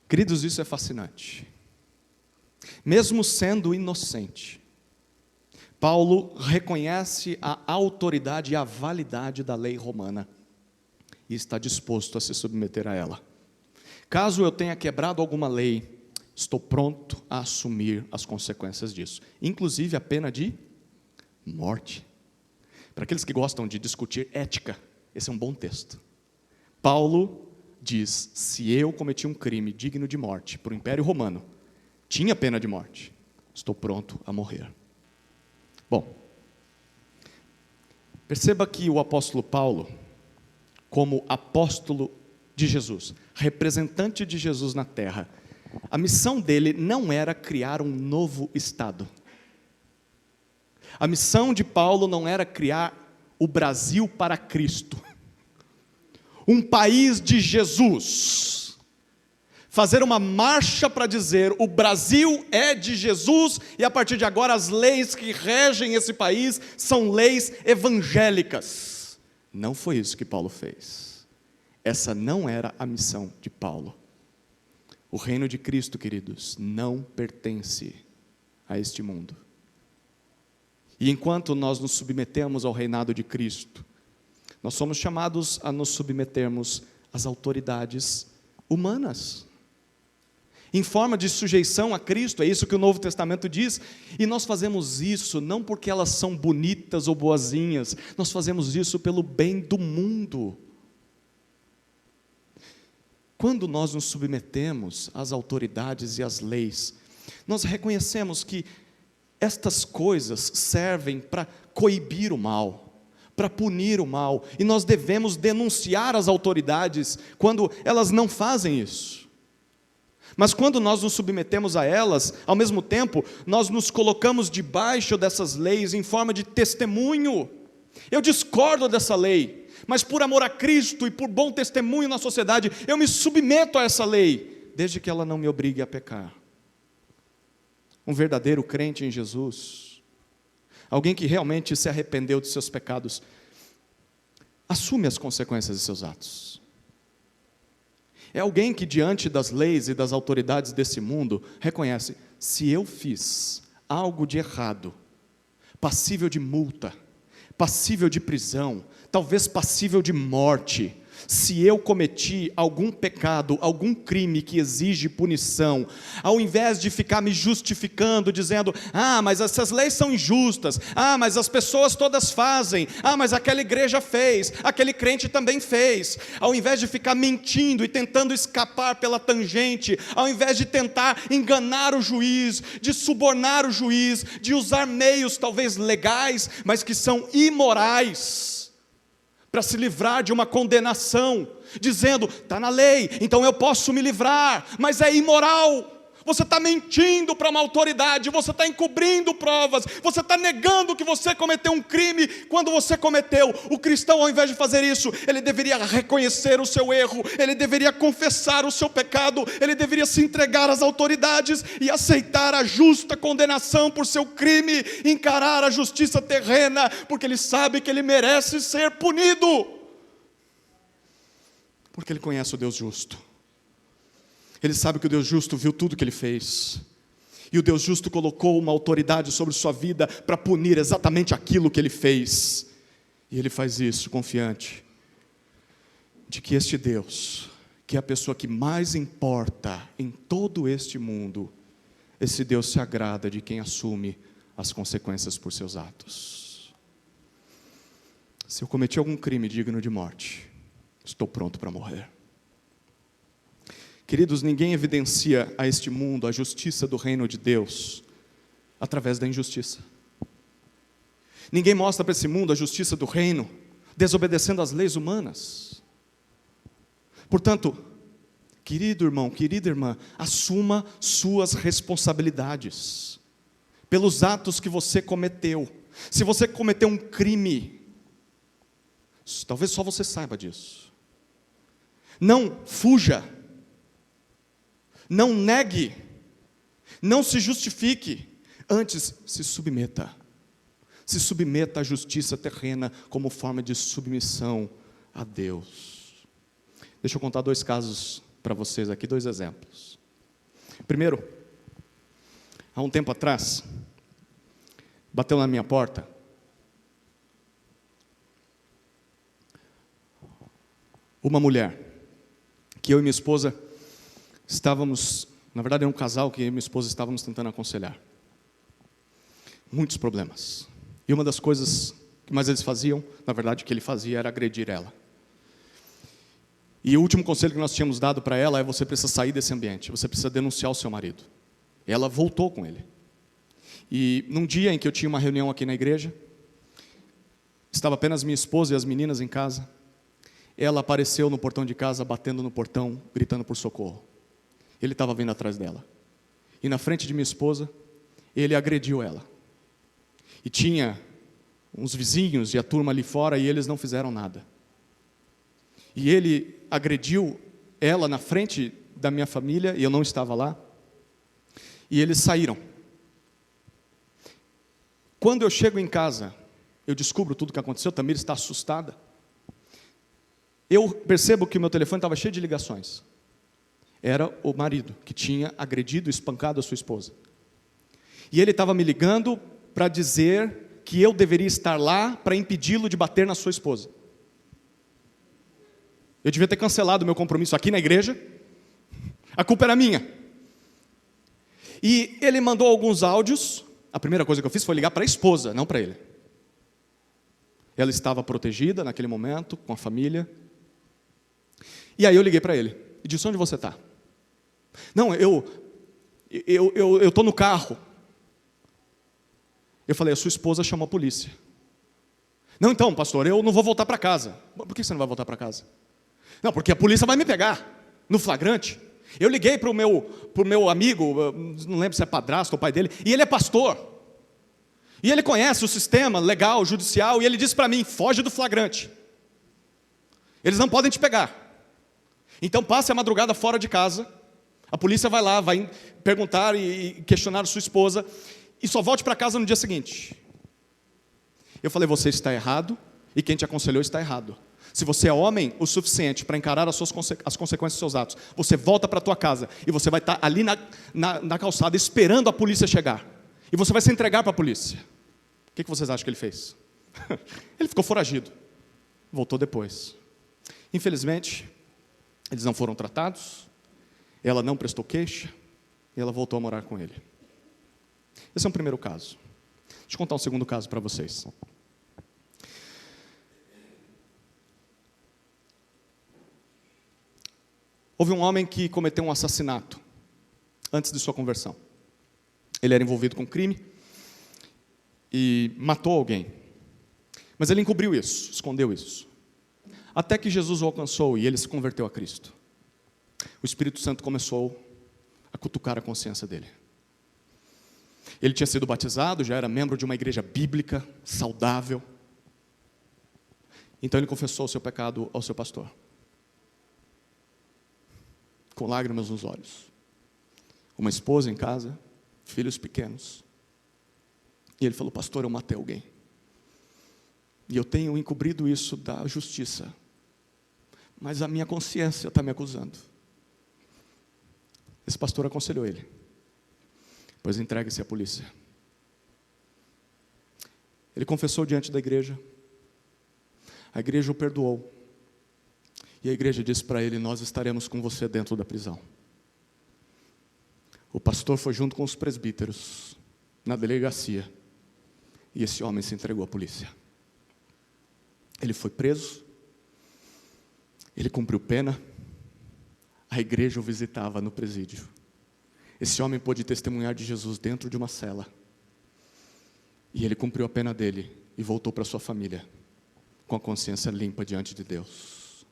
Queridos, isso é fascinante. Mesmo sendo inocente, Paulo reconhece a autoridade e a validade da lei romana e está disposto a se submeter a ela. Caso eu tenha quebrado alguma lei, estou pronto a assumir as consequências disso, inclusive a pena de morte. Para aqueles que gostam de discutir ética, esse é um bom texto. Paulo diz: se eu cometi um crime digno de morte para o Império Romano, tinha pena de morte, estou pronto a morrer. Bom, perceba que o apóstolo Paulo, como apóstolo de Jesus, representante de Jesus na terra, a missão dele não era criar um novo Estado. A missão de Paulo não era criar o Brasil para Cristo, um país de Jesus, fazer uma marcha para dizer: o Brasil é de Jesus, e a partir de agora as leis que regem esse país são leis evangélicas. Não foi isso que Paulo fez. Essa não era a missão de Paulo. O reino de Cristo, queridos, não pertence a este mundo. E enquanto nós nos submetemos ao reinado de Cristo, nós somos chamados a nos submetermos às autoridades humanas, em forma de sujeição a Cristo. É isso que o Novo Testamento diz, e nós fazemos isso não porque elas são bonitas ou boazinhas, nós fazemos isso pelo bem do mundo. Quando nós nos submetemos às autoridades e às leis, nós reconhecemos que estas coisas servem para coibir o mal, para punir o mal, e nós devemos denunciar as autoridades quando elas não fazem isso. Mas quando nós nos submetemos a elas, ao mesmo tempo, nós nos colocamos debaixo dessas leis em forma de testemunho. Eu discordo dessa lei, mas por amor a Cristo e por bom testemunho na sociedade, eu me submeto a essa lei, desde que ela não me obrigue a pecar. Um verdadeiro crente em Jesus, alguém que realmente se arrependeu de seus pecados, assume as consequências de seus atos. É alguém que diante das leis e das autoridades desse mundo, reconhece: se eu fiz algo de errado, passível de multa, passível de prisão, talvez passível de morte, se eu cometi algum pecado, algum crime que exige punição, ao invés de ficar me justificando, dizendo: mas essas leis são injustas, mas as pessoas todas fazem, mas aquela igreja fez, aquele crente também fez, ao invés de ficar mentindo e tentando escapar pela tangente, ao invés de tentar enganar o juiz, de subornar o juiz, de usar meios talvez legais, mas que são imorais, para se livrar de uma condenação, dizendo: está na lei, então eu posso me livrar, mas é imoral. Você está mentindo para uma autoridade, você está encobrindo provas, você está negando que você cometeu um crime quando você cometeu. O cristão, ao invés de fazer isso, ele deveria reconhecer o seu erro, ele deveria confessar o seu pecado, ele deveria se entregar às autoridades e aceitar a justa condenação por seu crime, encarar a justiça terrena, porque ele sabe que ele merece ser punido, porque ele conhece o Deus justo. Ele sabe que o Deus justo viu tudo que ele fez, e o Deus justo colocou uma autoridade sobre sua vida para punir exatamente aquilo que ele fez, e ele faz isso confiante de que este Deus, que é a pessoa que mais importa em todo este mundo, esse Deus se agrada de quem assume as consequências por seus atos. Se eu cometi algum crime digno de morte, estou pronto para morrer. Queridos, ninguém evidencia a este mundo a justiça do reino de Deus através da injustiça. Ninguém mostra para esse mundo a justiça do reino desobedecendo às leis humanas. Portanto, querido irmão, querida irmã, assuma suas responsabilidades pelos atos que você cometeu. Se você cometeu um crime, talvez só você saiba disso. Não fuja. Não negue, não se justifique, antes se submeta à justiça terrena como forma de submissão a Deus. Deixa eu contar 2 casos para vocês aqui, 2 exemplos. Primeiro, há um tempo atrás, bateu na minha porta uma mulher, que eu e minha esposa estávamos, na verdade era um casal que eu e minha esposa estávamos tentando aconselhar. Muitos problemas. E uma das coisas que mais eles faziam, na verdade o que ele fazia era agredir ela. E o último conselho que nós tínhamos dado para ela é: você precisa sair desse ambiente, você precisa denunciar o seu marido. E ela voltou com ele. E num dia em que eu tinha uma reunião aqui na igreja, estava apenas minha esposa e as meninas em casa, ela apareceu no portão de casa, batendo no portão, gritando por socorro. Ele estava vindo atrás dela, e na frente de minha esposa, ele agrediu ela, e tinha uns vizinhos e a turma ali fora, e eles não fizeram nada, e ele agrediu ela na frente da minha família, e eu não estava lá, e eles saíram. Quando eu chego em casa, eu descubro tudo o que aconteceu, Tamir está assustada. Eu percebo que o meu telefone estava cheio de ligações. Era o marido que tinha agredido e espancado a sua esposa. E ele estava me ligando para dizer que eu deveria estar lá para impedi-lo de bater na sua esposa. Eu devia ter cancelado o meu compromisso aqui na igreja. A culpa era minha. E ele mandou alguns áudios. A primeira coisa que eu fiz foi ligar para a esposa, não para ele. Ela estava protegida naquele momento, com a família. E aí eu liguei para ele e disse: onde você está? Não, eu estou no carro. Eu falei: a sua esposa chamou a polícia. Não, então, pastor, eu não vou voltar para casa. Por que você não vai voltar para casa? Não, porque a polícia vai me pegar no flagrante. Eu liguei para o meu amigo, não lembro se é padrasto ou pai dele, e ele é pastor. E ele conhece o sistema legal, judicial, e ele disse para mim: foge do flagrante. Eles não podem te pegar. Então passe a madrugada fora de casa, a polícia vai lá, vai perguntar e questionar a sua esposa, e só volte para casa no dia seguinte. Eu falei: você está errado, e quem te aconselhou está errado. Se você é homem o suficiente para encarar as consequências dos seus atos, você volta para a tua casa, e você vai estar ali na calçada, esperando a polícia chegar. E você vai se entregar para a polícia. O que vocês acham que ele fez? Ele ficou foragido. Voltou depois. Infelizmente, eles não foram tratados. Ela não prestou queixa. E ela voltou a morar com ele. Esse é um primeiro caso. Deixa eu contar um segundo caso para vocês. Houve um homem que cometeu um assassinato antes de sua conversão. Ele era envolvido com crime e matou alguém. Mas ele encobriu isso, escondeu isso. Até que Jesus o alcançou e ele se converteu a Cristo. O Espírito Santo começou a cutucar a consciência dele. Ele tinha sido batizado, já era membro de uma igreja bíblica, saudável. Então ele confessou o seu pecado ao seu pastor, com lágrimas nos olhos. Uma esposa em casa, filhos pequenos. E ele falou: pastor, eu matei alguém. E eu tenho encobrido isso da justiça. Mas a minha consciência está me acusando. Esse pastor aconselhou ele: pois entregue-se à polícia. Ele confessou diante da igreja. A igreja o perdoou. E a igreja disse para ele: nós estaremos com você dentro da prisão. O pastor foi junto com os presbíteros na delegacia. E esse homem se entregou à polícia. Ele foi preso. Ele cumpriu pena. A igreja o visitava no presídio. Esse homem pôde testemunhar de Jesus dentro de uma cela. E ele cumpriu a pena dele e voltou para sua família com a consciência limpa diante de Deus.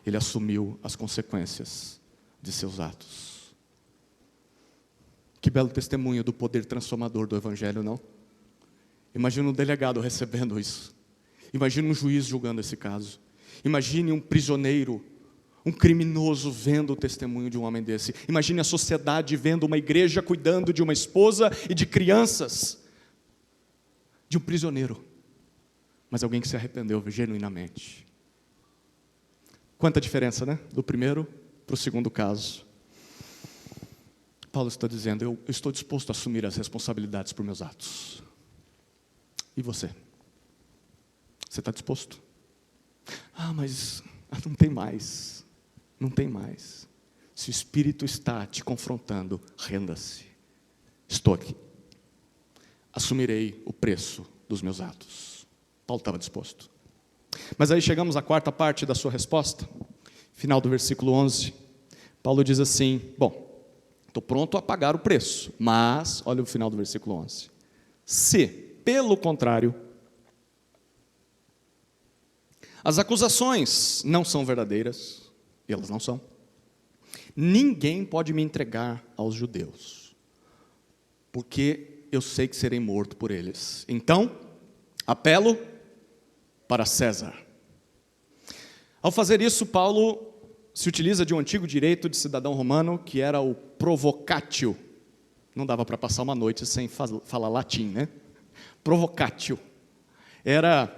Ele assumiu as consequências de seus atos. Que belo testemunho do poder transformador do Evangelho, não? Imagina um delegado recebendo isso. Imagina um juiz julgando esse caso. Imagine um prisioneiro, um criminoso vendo o testemunho de um homem desse. Imagine a sociedade vendo uma igreja cuidando de uma esposa e de crianças. De um prisioneiro. Mas alguém que se arrependeu genuinamente. Quanta diferença, né? Do primeiro para o segundo caso. Paulo está dizendo: eu estou disposto a assumir as responsabilidades por meus atos. E você? Você está disposto? Mas não tem mais. Não tem mais. Se o Espírito está te confrontando, renda-se. Estou aqui. Assumirei o preço dos meus atos. Paulo estava disposto. Mas aí chegamos à quarta parte da sua resposta. Final do versículo 11. Paulo diz assim: bom, estou pronto a pagar o preço. Mas, olha o final do versículo 11. Se, pelo contrário, as acusações não são verdadeiras, e elas não são, ninguém pode me entregar aos judeus, porque eu sei que serei morto por eles. Então, apelo para César. Ao fazer isso, Paulo se utiliza de um antigo direito de cidadão romano, que era o provocatio. Não dava para passar uma noite sem falar latim, né? Provocatio. Era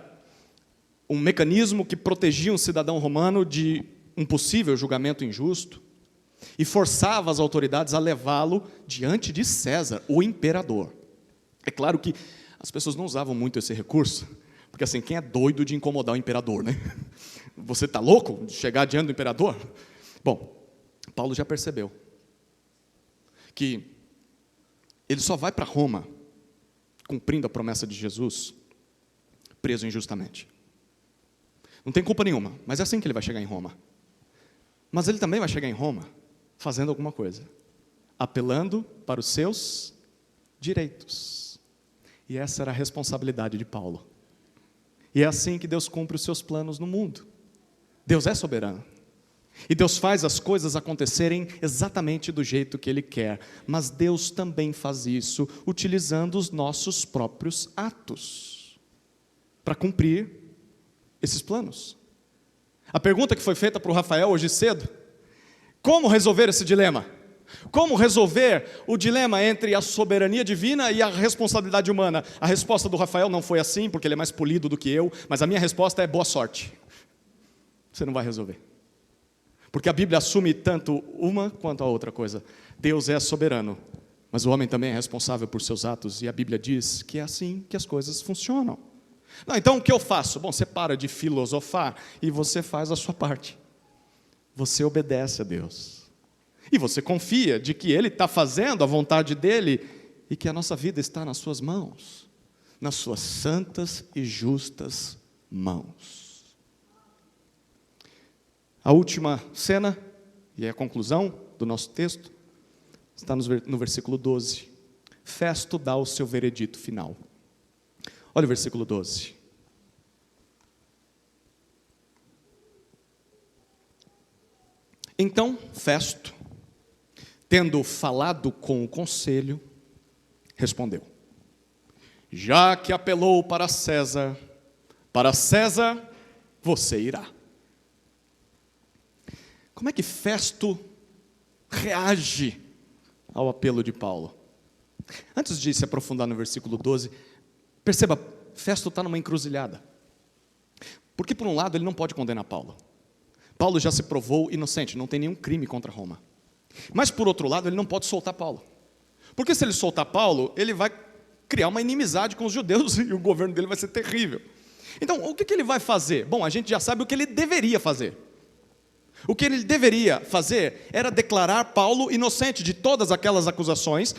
um mecanismo que protegia um cidadão romano de um possível julgamento injusto e forçava as autoridades a levá-lo diante de César, o imperador. É claro que as pessoas não usavam muito esse recurso, porque assim, quem é doido de incomodar o imperador, né? Você está louco de chegar diante do imperador? Bom, Paulo já percebeu que ele só vai para Roma, cumprindo a promessa de Jesus, preso injustamente. Não tem culpa nenhuma, mas é assim que ele vai chegar em Roma. Mas ele também vai chegar em Roma fazendo alguma coisa, apelando para os seus direitos. E essa era a responsabilidade de Paulo. E é assim que Deus cumpre os seus planos no mundo. Deus é soberano. E Deus faz as coisas acontecerem exatamente do jeito que Ele quer. Mas Deus também faz isso utilizando os nossos próprios atos para cumprir esses planos. A pergunta que foi feita para o Rafael hoje cedo: como resolver esse dilema? Como resolver o dilema entre a soberania divina e a responsabilidade humana? A resposta do Rafael não foi assim, porque ele é mais polido do que eu, mas a minha resposta é: boa sorte. Você não vai resolver. Porque a Bíblia assume tanto uma quanto a outra coisa. Deus é soberano, mas o homem também é responsável por seus atos, e a Bíblia diz que é assim que as coisas funcionam. Não, então o que eu faço? Bom, você para de filosofar e você faz a sua parte. Você obedece a Deus. E você confia de que Ele está fazendo a vontade dEle e que a nossa vida está nas suas mãos, nas suas santas e justas mãos. A última cena, e é a conclusão do nosso texto, está no versículo 12. Festo dá o seu veredito final. Olha o versículo 12. Então, Festo, tendo falado com o conselho, respondeu: já que apelou para César você irá. Como é que Festo reage ao apelo de Paulo? Antes de se aprofundar no versículo 12, perceba, Festo está numa encruzilhada. Porque por um lado ele não pode condenar Paulo. Paulo já se provou inocente, não tem nenhum crime contra Roma. Mas por outro lado ele não pode soltar Paulo. Porque se ele soltar Paulo, ele vai criar uma inimizade com os judeus e o governo dele vai ser terrível. Então o que ele vai fazer? Bom, a gente já sabe o que ele deveria fazer. O que ele deveria fazer era declarar Paulo inocente de todas aquelas acusações,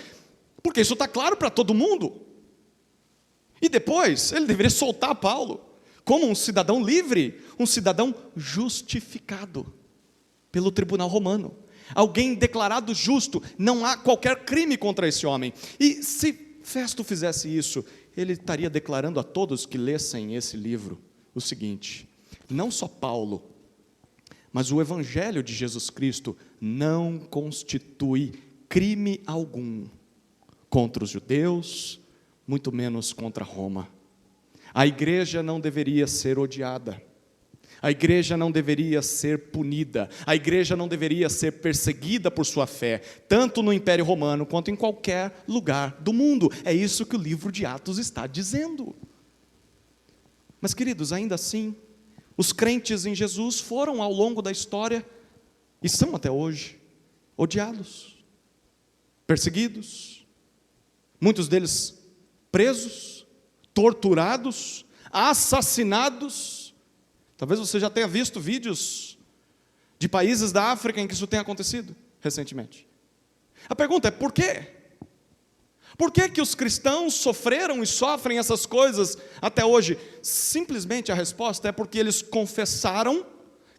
porque isso está claro para todo mundo. E depois ele deveria soltar Paulo como um cidadão livre, um cidadão justificado pelo tribunal romano. Alguém declarado justo, não há qualquer crime contra esse homem. E se Festo fizesse isso, ele estaria declarando a todos que lessem esse livro o seguinte: não só Paulo, mas o Evangelho de Jesus Cristo não constitui crime algum contra os judeus, muito menos contra Roma. A igreja não deveria ser odiada. A igreja não deveria ser punida. A igreja não deveria ser perseguida por sua fé, tanto no Império Romano quanto em qualquer lugar do mundo. É isso que o livro de Atos está dizendo. Mas, queridos, ainda assim, os crentes em Jesus foram ao longo da história, e são até hoje, odiados, perseguidos, muitos deles presos, torturados, assassinados. Talvez você já tenha visto vídeos de países da África em que isso tem acontecido recentemente. A pergunta é: por quê? Por que que os cristãos sofreram e sofrem essas coisas até hoje? Simplesmente a resposta é porque eles confessaram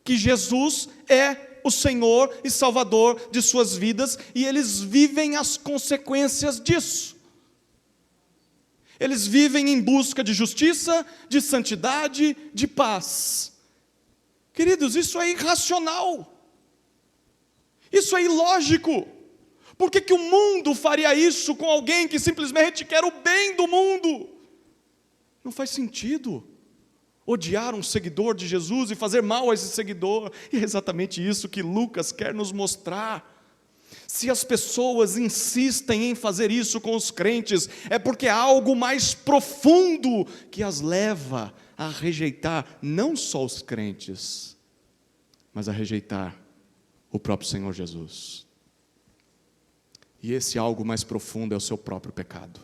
que Jesus é o Senhor e Salvador de suas vidas, e eles vivem as consequências disso. Eles vivem em busca de justiça, de santidade, de paz. Queridos, isso é irracional. Isso é ilógico. Por que que o mundo faria isso com alguém que simplesmente quer o bem do mundo? Não faz sentido. odiar um seguidor de Jesus e fazer mal a esse seguidor. E é exatamente isso que Lucas quer nos mostrar. Se as pessoas insistem em fazer isso com os crentes, é porque há algo mais profundo que as leva a rejeitar não só os crentes, mas a rejeitar o próprio Senhor Jesus. E esse algo mais profundo é o seu próprio pecado.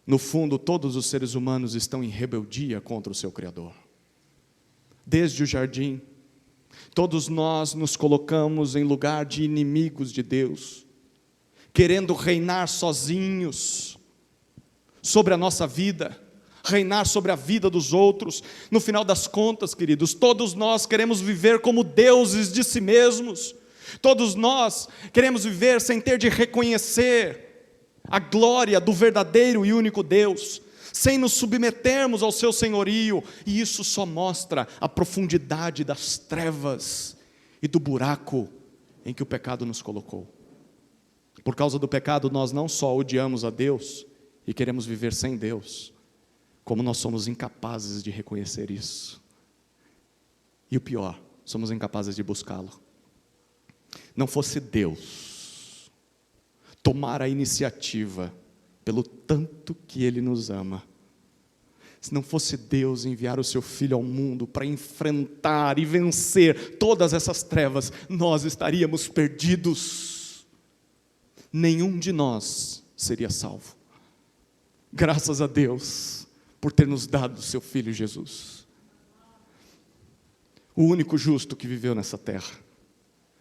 No fundo, todos os seres humanos estão em rebeldia contra o seu Criador. Desde o jardim, todos nós nos colocamos em lugar de inimigos de Deus, querendo reinar sozinhos sobre a nossa vida, reinar sobre a vida dos outros. No final das contas, queridos, todos nós queremos viver como deuses de si mesmos. Todos nós queremos viver sem ter de reconhecer a glória do verdadeiro e único Deus, sem nos submetermos ao seu senhorio, e isso só mostra a profundidade das trevas e do buraco em que o pecado nos colocou. Por causa do pecado, nós não só odiamos a Deus e queremos viver sem Deus, como nós somos incapazes de reconhecer isso. E o pior, somos incapazes de buscá-lo. Não fosse Deus tomar a iniciativa pelo tanto que Ele nos ama, se não fosse Deus enviar o seu Filho ao mundo para enfrentar e vencer todas essas trevas, nós estaríamos perdidos. Nenhum de nós seria salvo. Graças a Deus por ter nos dado o seu Filho Jesus, o único justo que viveu nessa terra,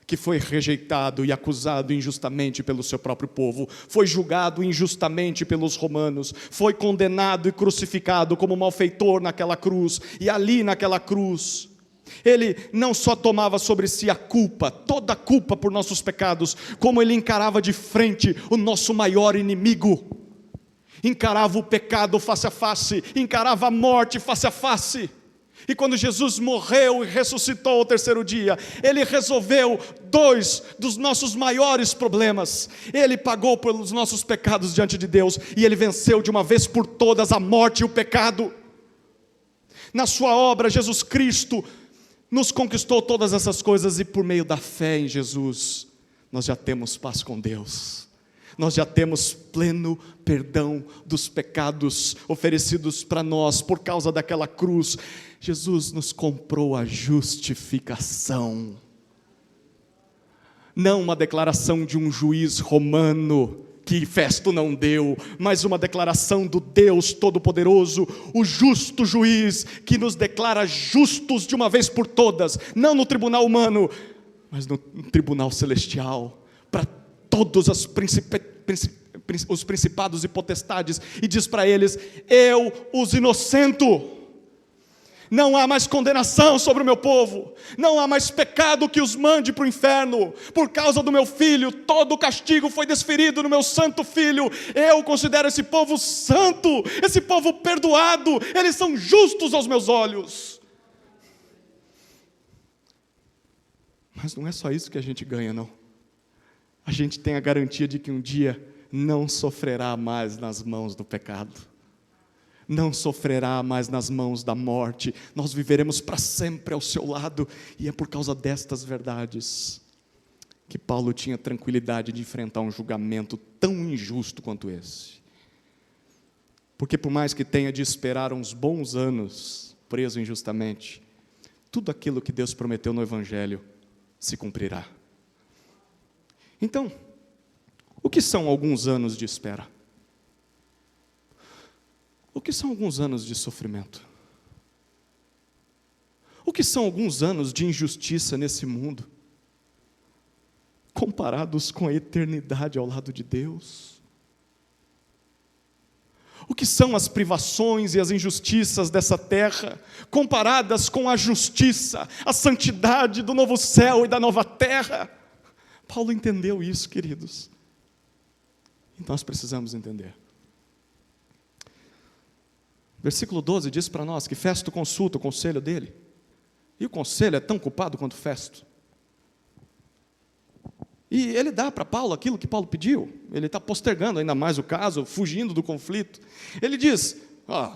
que foi rejeitado e acusado injustamente pelo seu próprio povo, foi julgado injustamente pelos romanos, foi condenado e crucificado como malfeitor naquela cruz, e ali naquela cruz, Ele não só tomava sobre si a culpa, toda a culpa por nossos pecados, como Ele encarava de frente o nosso maior inimigo, encarava o pecado face a face, encarava a morte face a face. E quando Jesus morreu e ressuscitou ao terceiro dia, Ele resolveu 2 dos nossos maiores problemas. Ele pagou pelos nossos pecados diante de Deus, e Ele venceu de uma vez por todas a morte e o pecado. Na sua obra, Jesus Cristo nos conquistou todas essas coisas, e por meio da fé em Jesus, nós já temos paz com Deus. Nós já temos pleno perdão dos pecados oferecidos para nós por causa daquela cruz. Jesus nos comprou a justificação. Não uma declaração de um juiz romano que Festo não deu, mas uma declaração do Deus Todo-Poderoso, o justo juiz que nos declara justos de uma vez por todas, não no tribunal humano, mas no tribunal celestial, para todos os principados e potestades, e diz para eles: eu os inocento. Não há mais condenação sobre o meu povo, não há mais pecado que os mande para o inferno. Por causa do meu filho, todo o castigo foi desferido no meu santo filho. Eu considero esse povo santo, esse povo perdoado, eles são justos aos meus olhos. Mas não é só isso que a gente ganha, não. A gente tem a garantia de que um dia não sofrerá mais nas mãos do pecado, não sofrerá mais nas mãos da morte. Nós viveremos para sempre ao seu lado, e é por causa destas verdades que Paulo tinha tranquilidade de enfrentar um julgamento tão injusto quanto esse. Porque por mais que tenha de esperar uns bons anos preso injustamente, tudo aquilo que Deus prometeu no Evangelho se cumprirá. Então, o que são alguns anos de espera? O que são alguns anos de sofrimento? O que são alguns anos de injustiça nesse mundo, comparados com a eternidade ao lado de Deus? O que são as privações e as injustiças dessa terra, comparadas com a justiça, a santidade do novo céu e da nova terra? Paulo entendeu isso, queridos. E nós precisamos entender. Versículo 12 diz para nós que Festo consulta o conselho dele. E o conselho é tão culpado quanto Festo. E ele dá para Paulo aquilo que Paulo pediu. Ele está postergando ainda mais o caso, fugindo do conflito. Ele diz: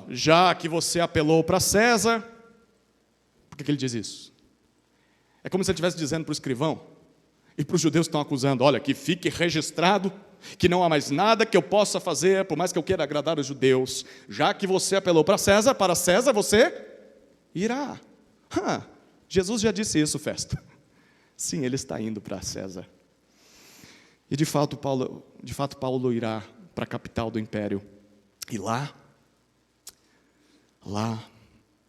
já que você apelou para César, por que ele diz isso? É como se ele estivesse dizendo para o escrivão e para os judeus que estão acusando, olha, que fique registrado que não há mais nada que eu possa fazer, por mais que eu queira agradar os judeus, já que você apelou para César você irá. Jesus já disse isso, Festo. Sim, ele está indo para César. E de fato Paulo irá para a capital do império. E lá,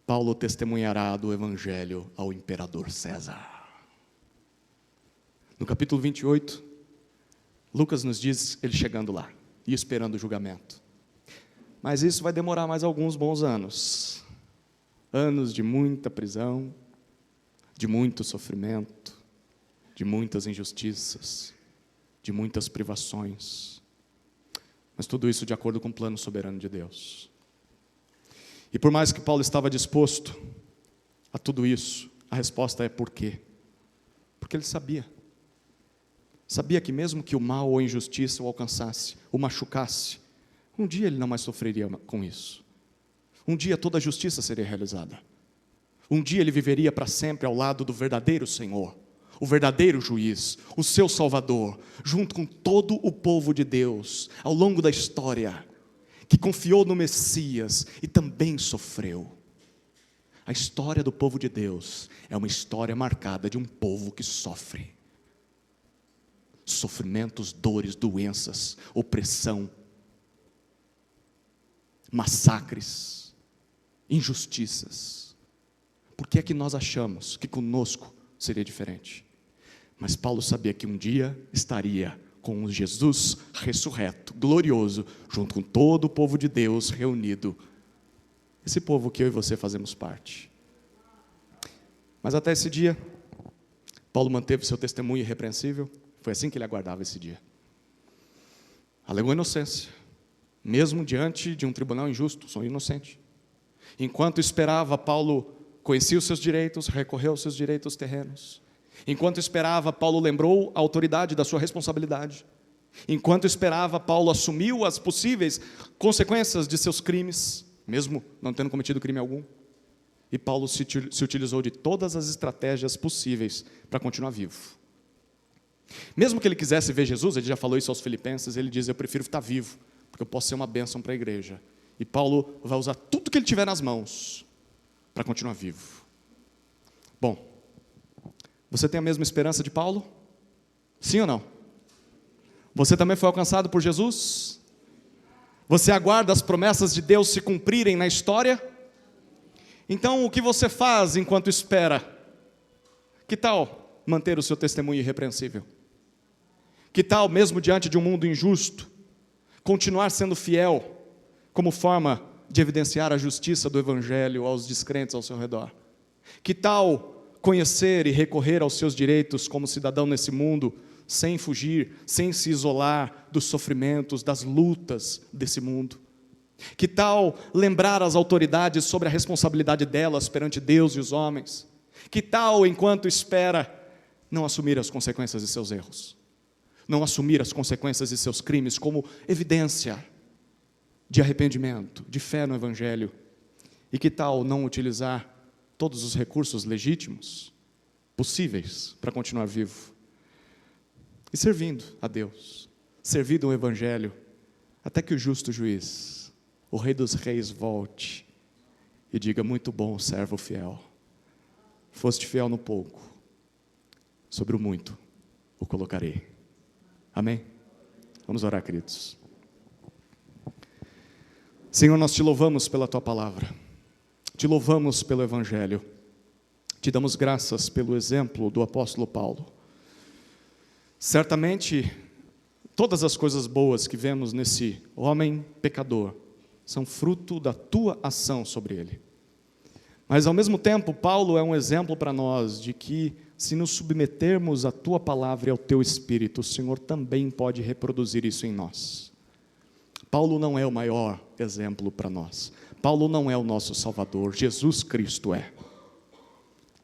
Paulo testemunhará do evangelho ao imperador César. No capítulo 28, Lucas nos diz ele chegando lá e esperando o julgamento. Mas isso vai demorar mais alguns bons anos. Anos de muita prisão, de muito sofrimento, de muitas injustiças, de muitas privações. Mas tudo isso de acordo com o plano soberano de Deus. E por mais que Paulo estava disposto a tudo isso, a resposta é por quê? Porque ele sabia. Sabia que mesmo que o mal ou a injustiça o alcançasse, o machucasse, um dia ele não mais sofreria com isso. Um dia toda a justiça seria realizada. Um dia ele viveria para sempre ao lado do verdadeiro Senhor, o verdadeiro juiz, o seu Salvador, junto com todo o povo de Deus, ao longo da história, que confiou no Messias e também sofreu. A história do povo de Deus é uma história marcada de um povo que sofre. Sofrimentos, dores, doenças, opressão, massacres, injustiças. Por que é que nós achamos que conosco seria diferente? Mas Paulo sabia que um dia estaria com o Jesus ressurreto, glorioso, junto com todo o povo de Deus reunido. Esse povo que eu e você fazemos parte. Mas até esse dia, Paulo manteve seu testemunho irrepreensível. Foi assim que ele aguardava esse dia. Alegou inocência, mesmo diante de um tribunal injusto, sou inocente. Enquanto esperava, Paulo conhecia os seus direitos, recorreu aos seus direitos terrenos. Enquanto esperava, Paulo lembrou a autoridade da sua responsabilidade. Enquanto esperava, Paulo assumiu as possíveis consequências de seus crimes, mesmo não tendo cometido crime algum. E Paulo se utilizou de todas as estratégias possíveis para continuar vivo. Mesmo que ele quisesse ver Jesus, ele já falou isso aos filipenses, ele diz, eu prefiro estar vivo, porque eu posso ser uma bênção para a igreja. E Paulo vai usar tudo que ele tiver nas mãos para continuar vivo. Bom, você tem a mesma esperança de Paulo? Sim ou não? Você também foi alcançado por Jesus? Você aguarda as promessas de Deus se cumprirem na história? Então, o que você faz enquanto espera? Que tal manter o seu testemunho irrepreensível? Que tal, mesmo diante de um mundo injusto, continuar sendo fiel como forma de evidenciar a justiça do Evangelho aos descrentes ao seu redor? Que tal conhecer e recorrer aos seus direitos como cidadão nesse mundo, sem fugir, sem se isolar dos sofrimentos, das lutas desse mundo? Que tal lembrar as autoridades sobre a responsabilidade delas perante Deus e os homens? Que tal, enquanto espera, não assumir as consequências de seus erros? Não assumir as consequências de seus crimes como evidência de arrependimento, de fé no Evangelho? E que tal não utilizar todos os recursos legítimos, possíveis, para continuar vivo? E servindo a Deus, servindo o Evangelho, até que o justo juiz, o Rei dos Reis, volte e diga, muito bom, servo fiel. Foste fiel no pouco, sobre o muito o colocarei. Amém? Vamos orar, queridos. Senhor, nós te louvamos pela tua palavra, te louvamos pelo Evangelho, te damos graças pelo exemplo do apóstolo Paulo. Certamente, todas as coisas boas que vemos nesse homem pecador são fruto da tua ação sobre ele. Mas, ao mesmo tempo, Paulo é um exemplo para nós de que, se nos submetermos à tua palavra e ao teu Espírito, o Senhor também pode reproduzir isso em nós. Paulo não é o maior exemplo para nós. Paulo não é o nosso Salvador, Jesus Cristo é.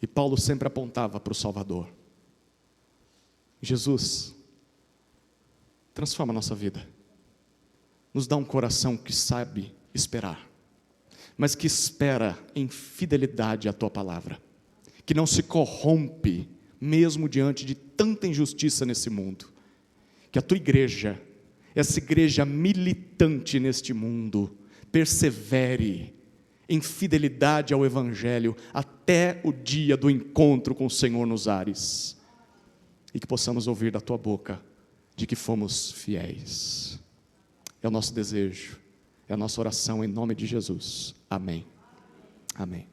E Paulo sempre apontava para o Salvador. Jesus, transforma a nossa vida. Nos dá um coração que sabe esperar. mas que espera em fidelidade à tua palavra, que não se corrompe, mesmo diante de tanta injustiça nesse mundo. Que a tua igreja, essa igreja militante neste mundo, persevere em fidelidade ao Evangelho, até o dia do encontro com o Senhor nos ares, e que possamos ouvir da tua boca, de que fomos fiéis. É o nosso desejo, é a nossa oração em nome de Jesus. Amém. Amém.